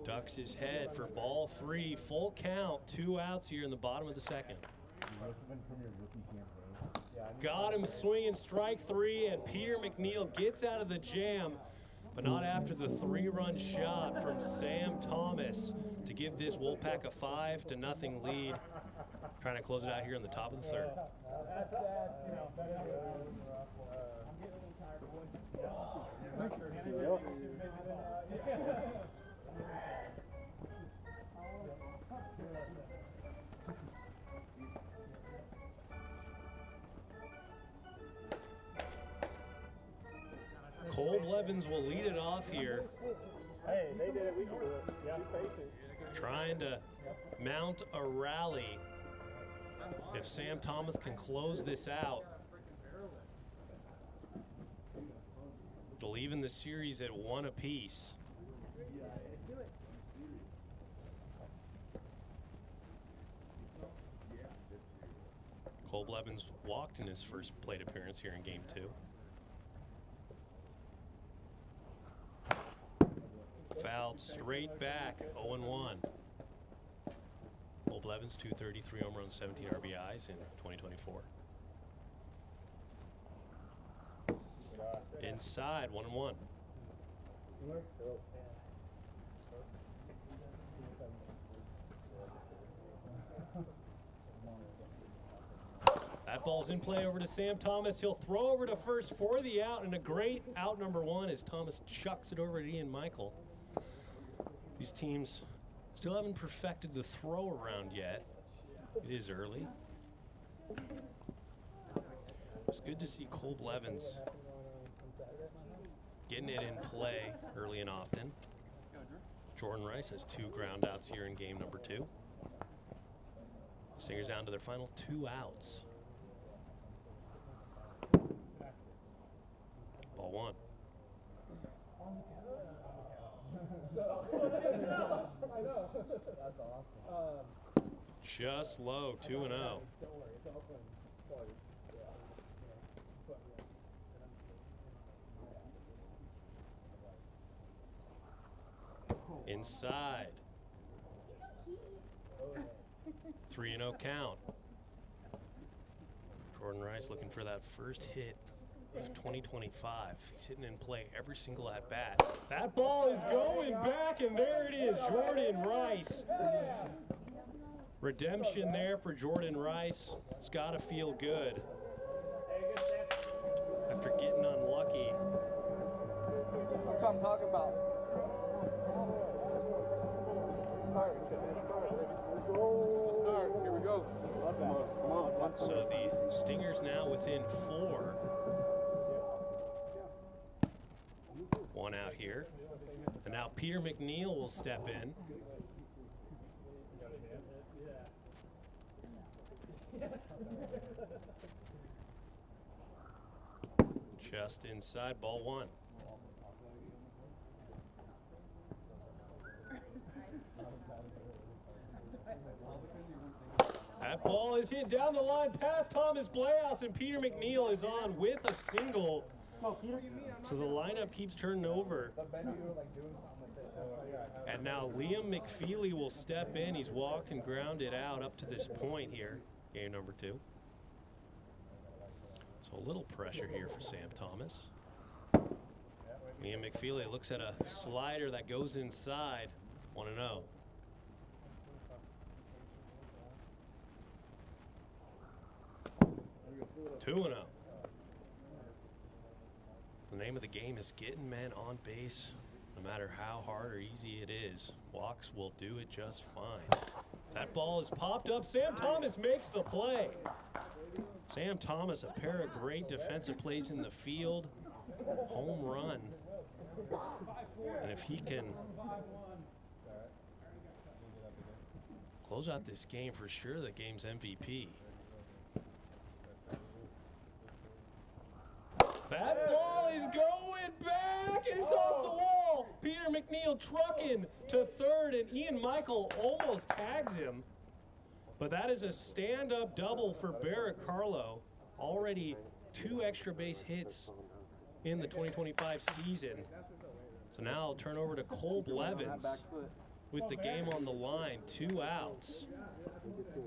Ducks his head for ball 3. Full count. 2 outs here in the bottom of the second. Got him swinging strike 3, and Peter McNeil gets out of the jam, but not after the 3-run shot from Sam Thomas to give this Wolfpack a 5-0 lead. Trying to close it out here in the top of the third. Cole Blevins will lead it off here. Hey, they did it. We can do it. Yeah, be patient. Trying to mount a rally. If Sam Thomas can close this out, they'll even the series at 1 apiece. Cole Blevins walked in his first plate appearance here in Game 2. Fouled straight back, 0-1. Cole Blevins, 233 home runs, 17 RBIs in 2024. Inside, 1-1. That ball's in play over to Sam Thomas. He'll throw over to first for the out, and a great out #1 as Thomas chucks it over to Ian Michael. These teams still haven't perfected the throw around yet. It is early. It's good to see Cole Blevins getting it in play early and often. Jordan Rice has 2 ground outs here in game #2. Stingers down to their final 2 outs. Ball 1. Just low, 2-0. Inside. 3-0 count. Jordan Rice looking for that first hit of 2025. He's hitting in play every single at bat. That ball is going back, and there it is, Jordan Rice. Redemption there for Jordan Rice. It's got to feel good after getting unlucky. That's what I'm talking about. Start. Let's go. Start. Here we go. Come on. So the Stingers now within 4. 1 out here. And now Peter McNeil will step in. Just inside, ball 1. That ball is hit down the line past Thomas Bleaus, and Peter McNeil is on with a single. So the lineup keeps turning over. And now Liam McFeely will step in. He's walked and grounded out up to this point here, game #2. So a little pressure here for Sam Thomas. Liam McFeely looks at a slider that goes inside. 1-0. The name of the game is getting men on base, no matter how hard or easy it is. Walks will do it just fine. That ball is popped up. Sam Thomas makes the play. Sam Thomas, a pair of great defensive plays in the field. Home run. And if he can close out this game, for sure the game's MVP. That ball is going back. It's off the wall. Peter McNeil trucking to third, and Ian Michael almost tags him. But that is a stand-up double for Barrett Carlo. Already 2 extra base hits in the 2025 season. So now I'll turn over to Cole Blevins with the game on the line. 2 outs.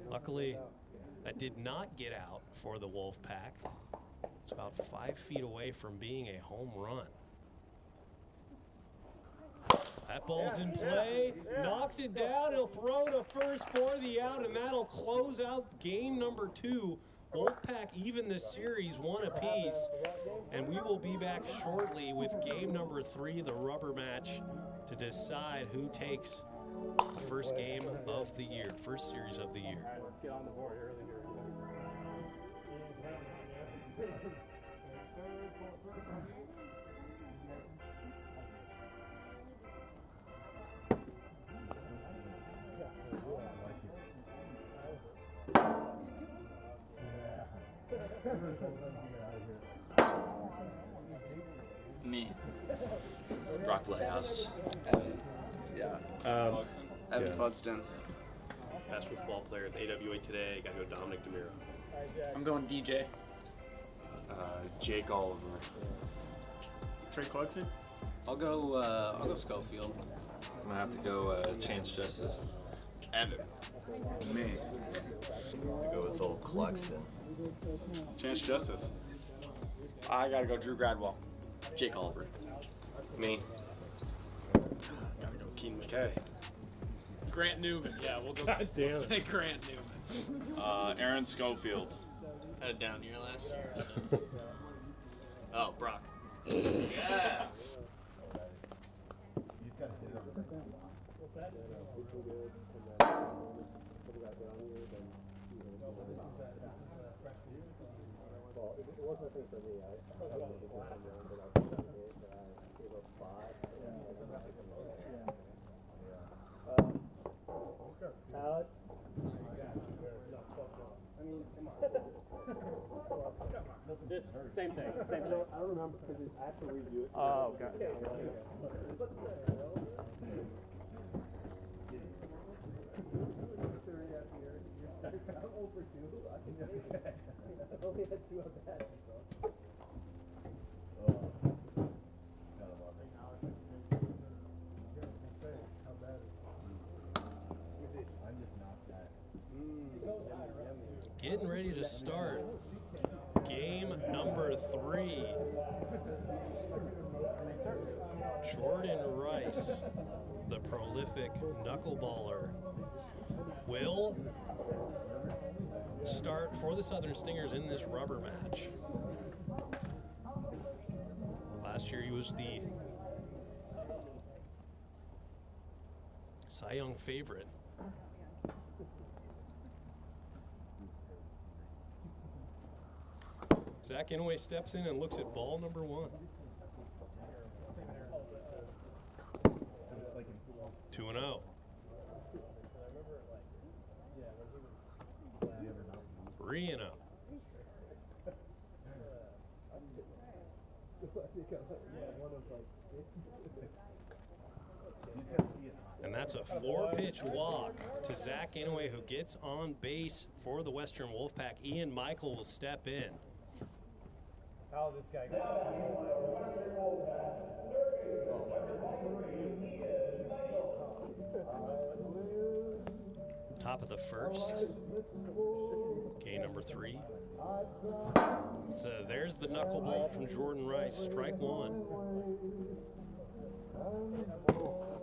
Luckily, that did not get out for the Wolfpack. It's about 5 feet away from being a home run. That ball's in play, knocks it down, he'll throw to first for the out, and that'll close out game number 2. Wolfpack even the series 1 apiece, and we will be back shortly with game number 3, the rubber match, to decide who takes the first game of the year, first series of the year. All right, let's get on the board early here. Me. Brock Lighthouse. Evan. Yeah. Evan Budston. Best football player at the AWA today. Got to go Dominic DeMiro. I'm going DJ. Jake Oliver. Trey Clarkson. I'll go Schofield. I'm gonna have to go Chance Justice. Evan. Me. I'm gonna go with old Cluxton. Chance Justice. I gotta go Drew Gradwell. Jake Oliver. Me. Gotta go Keen McKay. Grant Newman. Yeah, we'll go. God damn it. Say Grant Newman. Aaron Schofield. Had a down year last year. Oh, Brock. Yeah. Well, it wasn't a thing for me. I don't know if it was something but I was trying to hit, but I gave up 5. Alex? I mean, come on. Just same thing. Same thing. I don't remember because it's after we do it. Oh, okay. I'm over 2. I only had 2 at bat. Getting ready to start game number 3. Jordan Rice, the prolific knuckleballer, will start for the Southern Stingers in this rubber match. Last year he was the Cy Young favorite. Zach Inouye steps in and looks at ball number 1. 2-0. 3-0. And that's a 4-pitch walk to Zach Inouye, who gets on base for the Western Wolfpack. Ian Michael will step in. How this guy goes. Top of the first. Game number 3. So there's the knuckleball from Jordan Rice. Strike 1.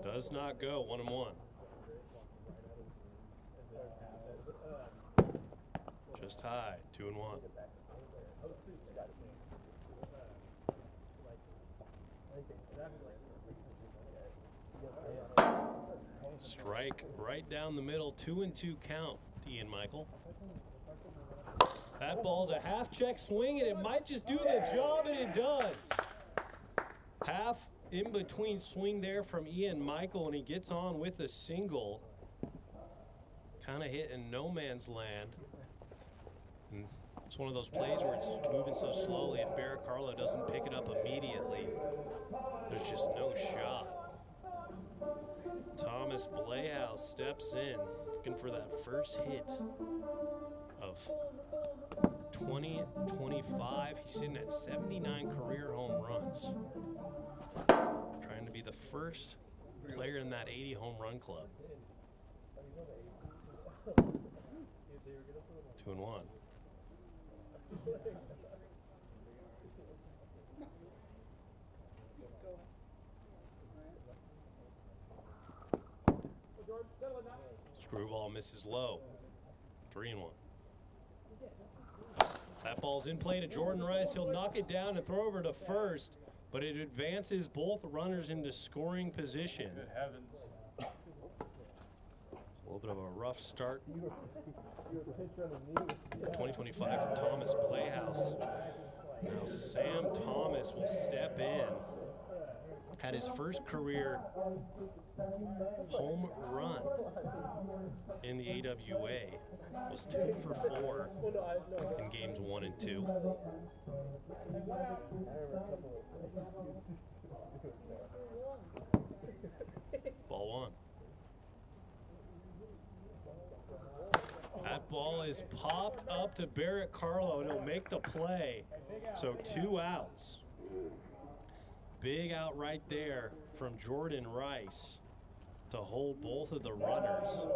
Does not go. 1-1. Just high. 2-1. Strike right down the middle. 2-2 count, Ian Michael. That ball's a half check swing, and it might just do the job, and it does. Half in between swing there from Ian Michael, and he gets on with a single. Kind of hit in no man's land. And it's one of those plays where it's moving so slowly. If Barrett Carlo doesn't pick it up immediately, there's just no shot. Thomas Playhouse steps in, looking for that first hit of 2025. He's sitting at 79 career home runs. Trying to be the first player in that 80 home run club. 2-1. Screwball misses low. 3-1. That ball's in play to Jordan Rice. He'll knock it down and throw over to first, but it advances both runners into scoring position. Good heavens. It's a little bit of a rough start. 2025 for Thomas Playhouse. Now Sam Thomas will step in. Had his first career home run in the AWA. Was 2 for 4 in games 1 and 2. Ball 1. That ball is popped up to Barrett Carlo, and he'll make the play. So 2 outs. Big out right there from Jordan Rice to hold both of the runners.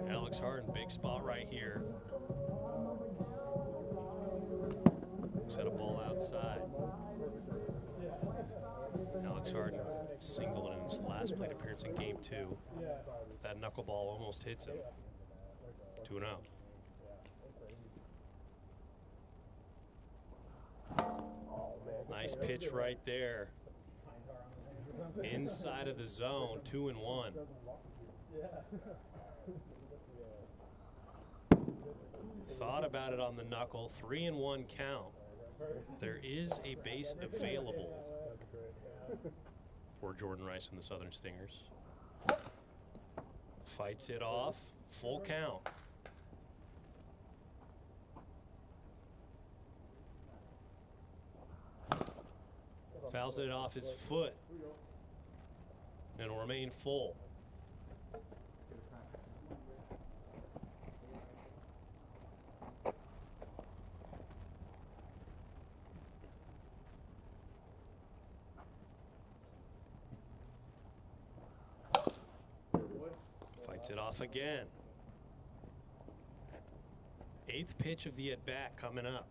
Alex Harden, big spot right here. Set a ball outside. Alex Harden singled in his last plate appearance in game 2. That knuckleball almost hits him. 2-0. Nice pitch right there. Inside of the zone, 2-1. Thought about it on the knuckle, 3-1 count. There is a base available for Jordan Rice and the Southern Stingers. Fights it off, full count. Fouls it off his foot and will remain full. Fights it off again. 8th pitch of the at-bat coming up.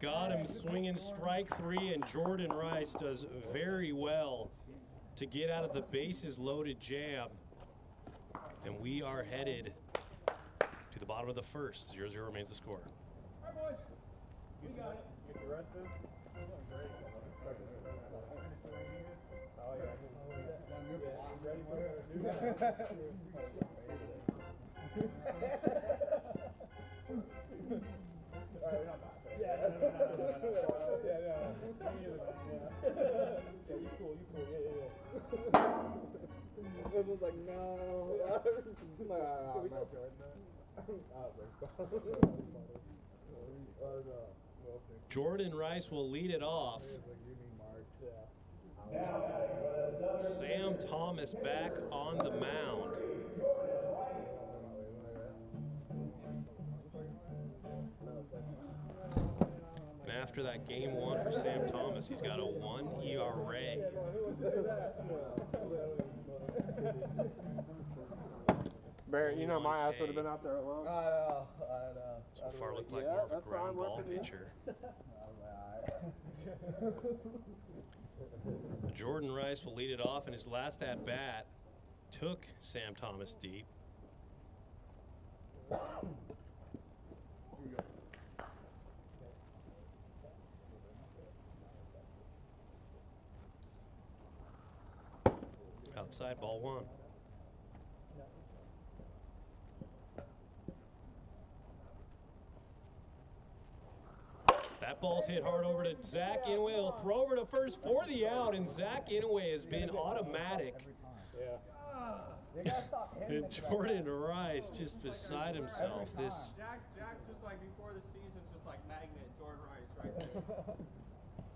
Got him swinging strike 3, and Jordan Rice does very well to get out of the bases loaded jam. And we are headed to the bottom of the first. 0-0 remains the score. All right, boys. We got it. Get the rest in. Oh, yeah. Ready for it? All right, we're not back. Yeah, no. You cool. Yeah. It was like, no. Jordan Rice will lead it off. Sam Thomas back on the mound. And after that game 1 for Sam Thomas, he's got a 1 ERA. Barrett, you know my ass would have been out there alone. I know. So far looked like more of a ground ball pitcher. Jordan Rice will lead it off, and his last at-bat took Sam Thomas deep. outside, ball one. That ball's hit hard over to Zach Inouye. He'll throw over to first for the out, and Zach Inouye has been automatic. And Jordan Rice just beside himself. This Jack just like before the season, just like magnet Jordan Rice right there.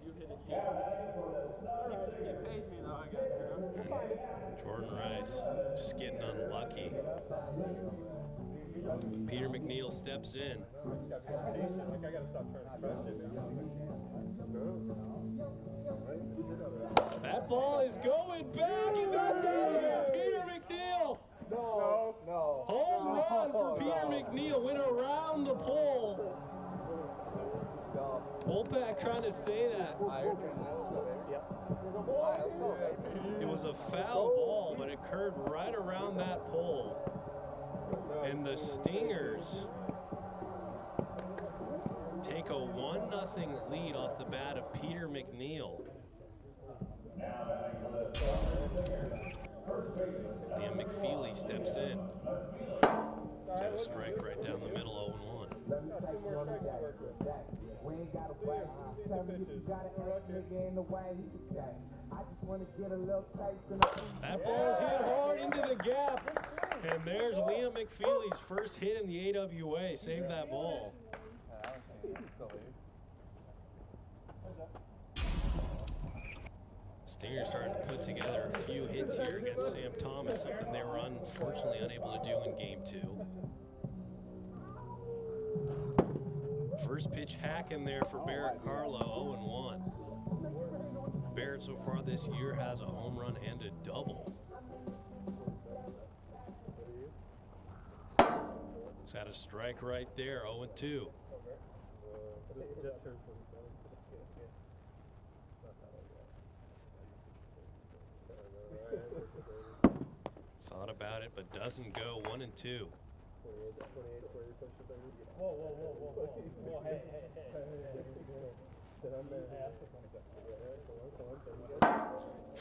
You hit it. He pays me though, I guess. You know? Jordan Rice just getting unlucky. Peter McNeil steps in. That ball is going back, and that's out of there. Peter McNeil. No. Home run for Peter McNeil. Went around the pole. Wolpack trying to say that. It was a foul ball, but it curved right around that pole. And the Stingers take a 1-0 lead off the bat of Peter McNeil. Liam McFeely steps in. He's had a strike right down the middle, 0-1. That ball's hit hard into the gap. And there's Liam McFeely's first hit in the AWA. Save that ball. Stingers starting to put together a few hits here against Sam Thomas, something they were unfortunately unable to do in game 2. First pitch hack in there for Barrett Carlo, 0-1. Barrett so far this year has a home run and a double. He's had a strike right there, 0-2. Thought about it, but doesn't go. 1-2.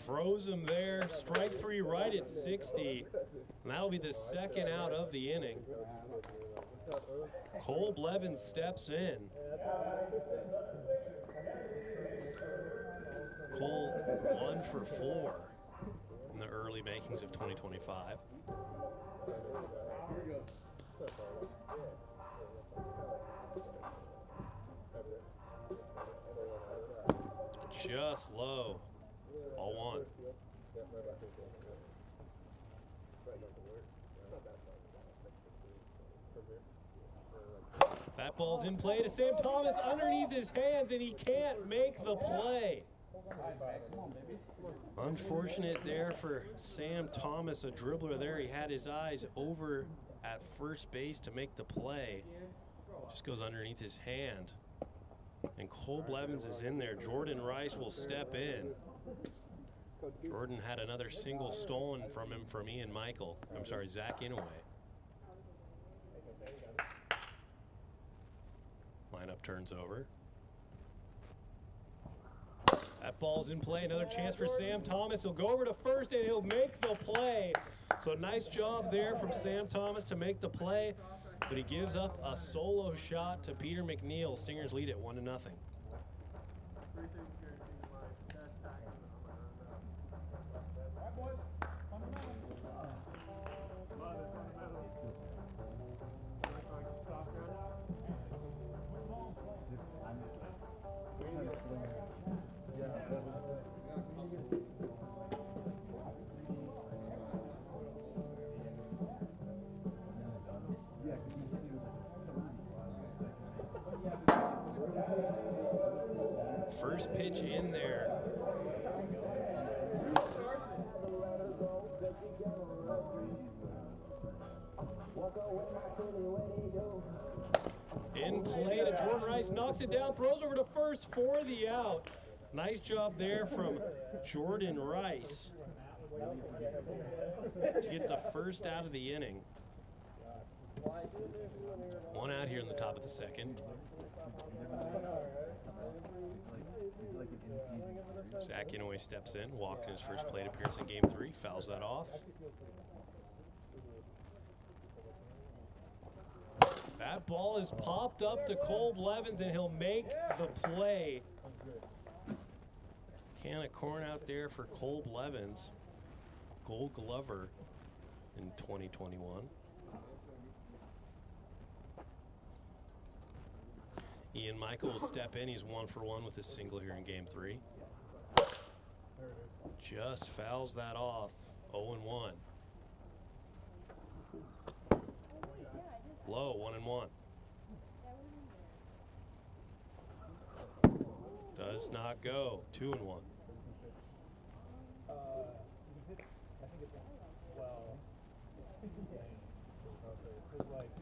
Froze him there. Strike 3 right at 60. And that'll be the second out of the inning. Cole Blevins steps in. Cole 1 for 4 in the early makings of 2025. Just low. Ball 1. That ball's in play to Sam Thomas underneath his hands, and he can't make the play. Unfortunate there for Sam Thomas, a dribbler there. He had his eyes over at first base to make the play. Just goes underneath his hand. And Cole Blevins is in there. Jordan Rice will step in. Jordan had another single stolen from him from Zach Inouye. Lineup turns over. That ball's in play. Another chance for Sam Thomas. He'll go over to first and he'll make the play. So nice job there from Sam Thomas to make the play, but he gives up a solo shot to Peter McNeil. Stingers lead at 1-0. First pitch in there. In play to Jordan Rice, knocks it down, throws over to first for the out. Nice job there from Jordan Rice to get the first out of the inning. One out here in the top of the second. Zach Inouye steps in, walked in his first plate appearance in Game 3, fouls that off. That ball is popped up to Cole Blevins, and he'll make the play. Can of corn out there for Cole Blevins, Gold Glover in 2021. Ian Michael will step in. He's 1 for 1 with his single here in Game 3. Just fouls that off. 0-1. Low, 1-1. Does not go. 2-1.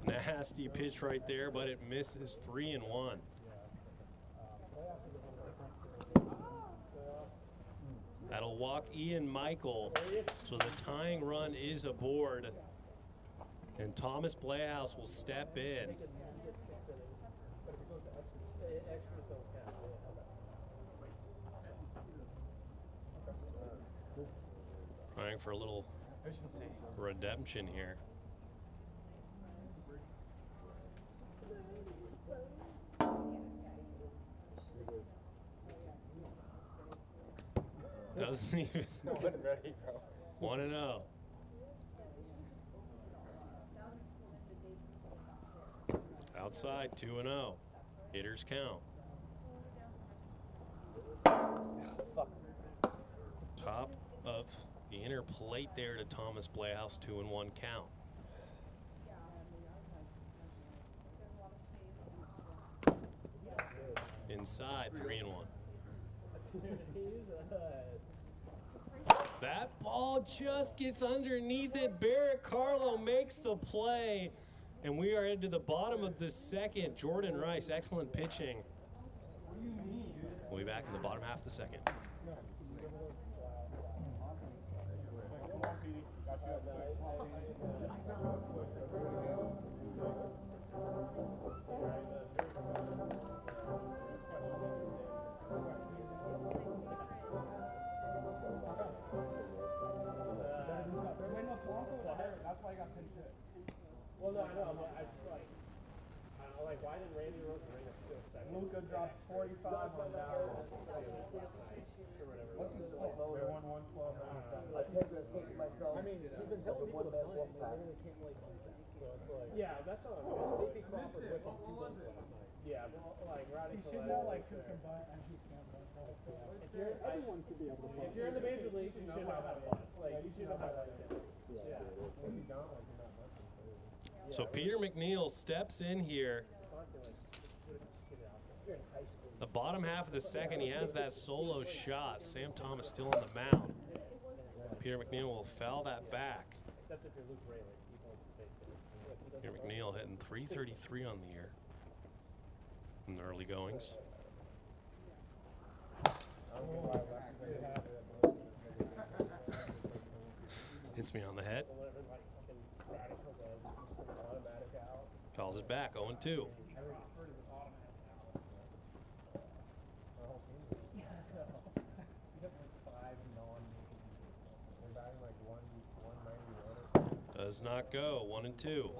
Nasty pitch right there, but it misses. 3-1. That'll walk Ian Michael, so the tying run is aboard, and Thomas Playhouse will step in. Trying for a little redemption here. Doesn't even. 1-0. Outside, 2-0. Hitters count. Top of the inner plate there to Thomas Playhouse, 2-1 count. Inside, 3-1. That ball just gets underneath it. Barrett Carlo makes the play, and we are into the bottom of the second. Jordan Rice, excellent pitching. We'll be back in the bottom half of the second. That's why I got pinned to it. Well, no, I know, but I just like, I don't know, like, why didn't Randy Rose ring a still second? Luka dropped 45 on down. What's his point? They won 112. I take myself. I mean, he's been telling people to play. They really can't like so it's like. Yeah, that's not what I mean. Stacey Crawford with him 2 games last night. Yeah, but like Rowdy. He should know like who can buy and who can't buy. Everyone should be able to play. If you're in the major leagues, you should know how to play. Like, you should know how to play. Yeah. So Peter McNeil steps in here. The bottom half of the second, he has that solo shot. Sam Thomas still on the mound. Peter McNeil will foul that back. Peter McNeil hitting .333 on the year in the early goings. Hits me on the head. Fouls it back, 0-2. Does not go, 1-2.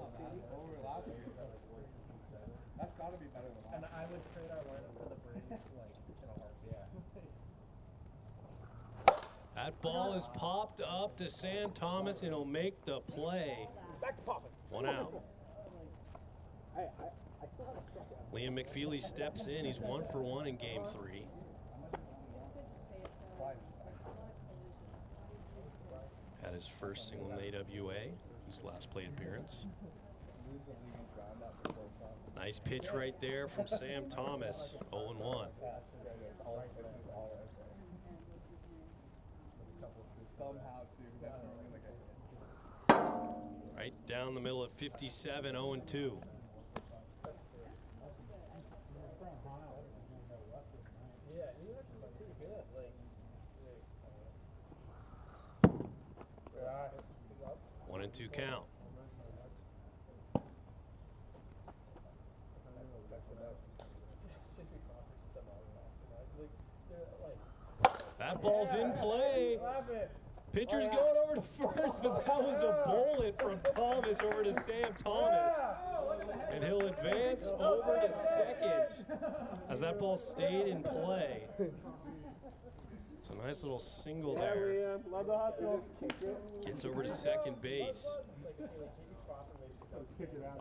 That's got to be better than that. And I would trade our lineup for the Braves like in a heartbeat. That ball is popped up to Sam Thomas, and he'll make the play. Back to popping. 1 out. Liam McFeely steps in. He's 1 for 1 in Game 3. Had his first single in the AWA, his last plate appearance. Nice pitch right there from Sam Thomas, 0-1. Right down the middle at 57, 0-2. Yeah, he actually was pretty good. Like, 1-2 count. That ball's in play. Pitcher's going over to first, but that was a bullet from Thomas over to Sam Thomas. And he'll advance over to second as that ball stayed in play. It's a nice little single there. Gets over to second base.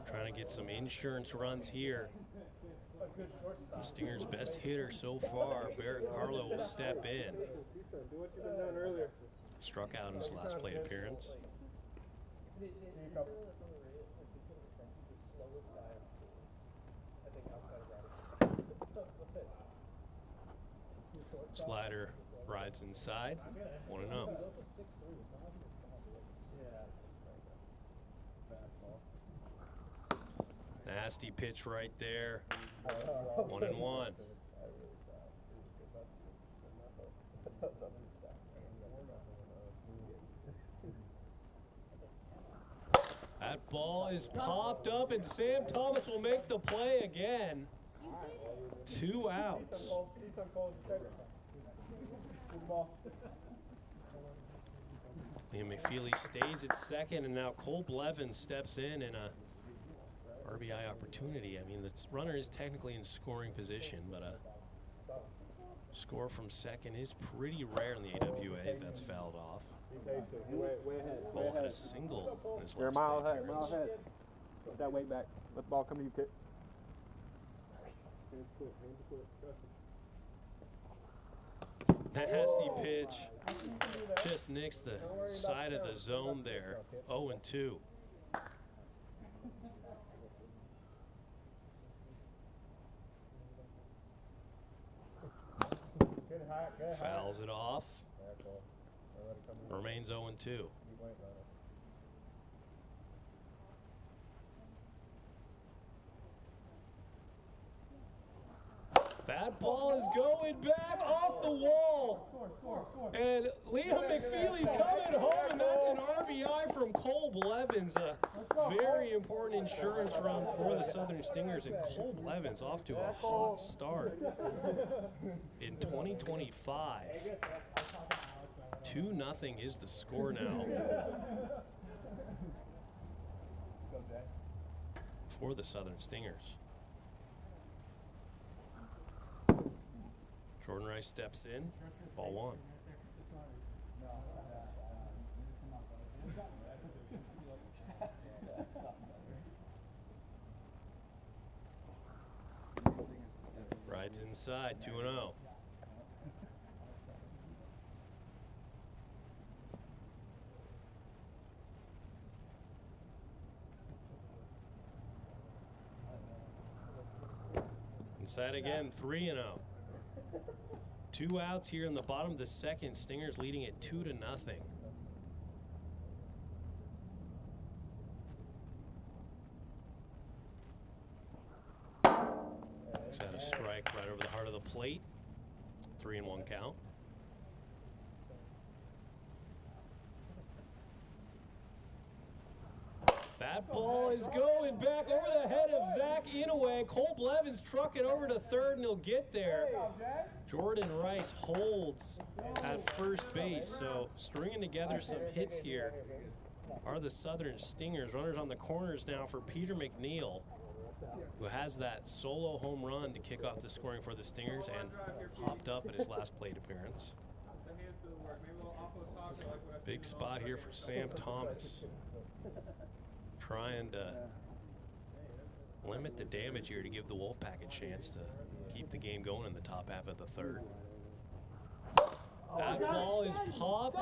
Trying to get some insurance runs here. The Stingers' best hitter so far, Barrett Carlo, will step in. Struck out in his last plate appearance. Slider rides inside, 1-0. Nasty pitch right there, 1-1. That ball is popped up, and Sam Thomas will make the play again. 2 outs. Liam McFeely stays at second, and now Cole Blevins steps in a RBI opportunity. I mean, the runner is technically in scoring position, but a score from second is pretty rare in the AWAs. That's fouled off. Cole had a single in his last mile play ahead, appearance. mile ahead. Put that weight back. Let the ball come to you, Kit. Nasty pitch. Just nicks the side of the zone there. 0-2. Fouls it off. Remains 0-2. That ball is going back off the wall. And Liam McFeely's coming home, and that's an RBI from Cole Blevins. A very important insurance run for the Southern Stingers, and Cole Blevins off to a hot start in 2025. 2-0 is the score now for the Southern Stingers. Jordan Rice steps in, ball 1. Rides inside, 2-0. Inside again, 3-0. 2 outs here in the bottom of the second. Stingers leading at 2-0. Looks at a strike right over the heart of the plate. 3-1 count. That ball is going back over the head of Zach Inouye. Cole Blevins truck it over to third, and he'll get there. Jordan Rice holds at first base, so stringing together some hits here are the Southern Stingers. Runners on the corners now for Peter McNeil, who has that solo home run to kick off the scoring for the Stingers and popped up at his last plate appearance. Big spot here for Sam Thomas, trying to limit the damage here to give the Wolfpack a chance to keep the game going in the top half of the third. That ball is popped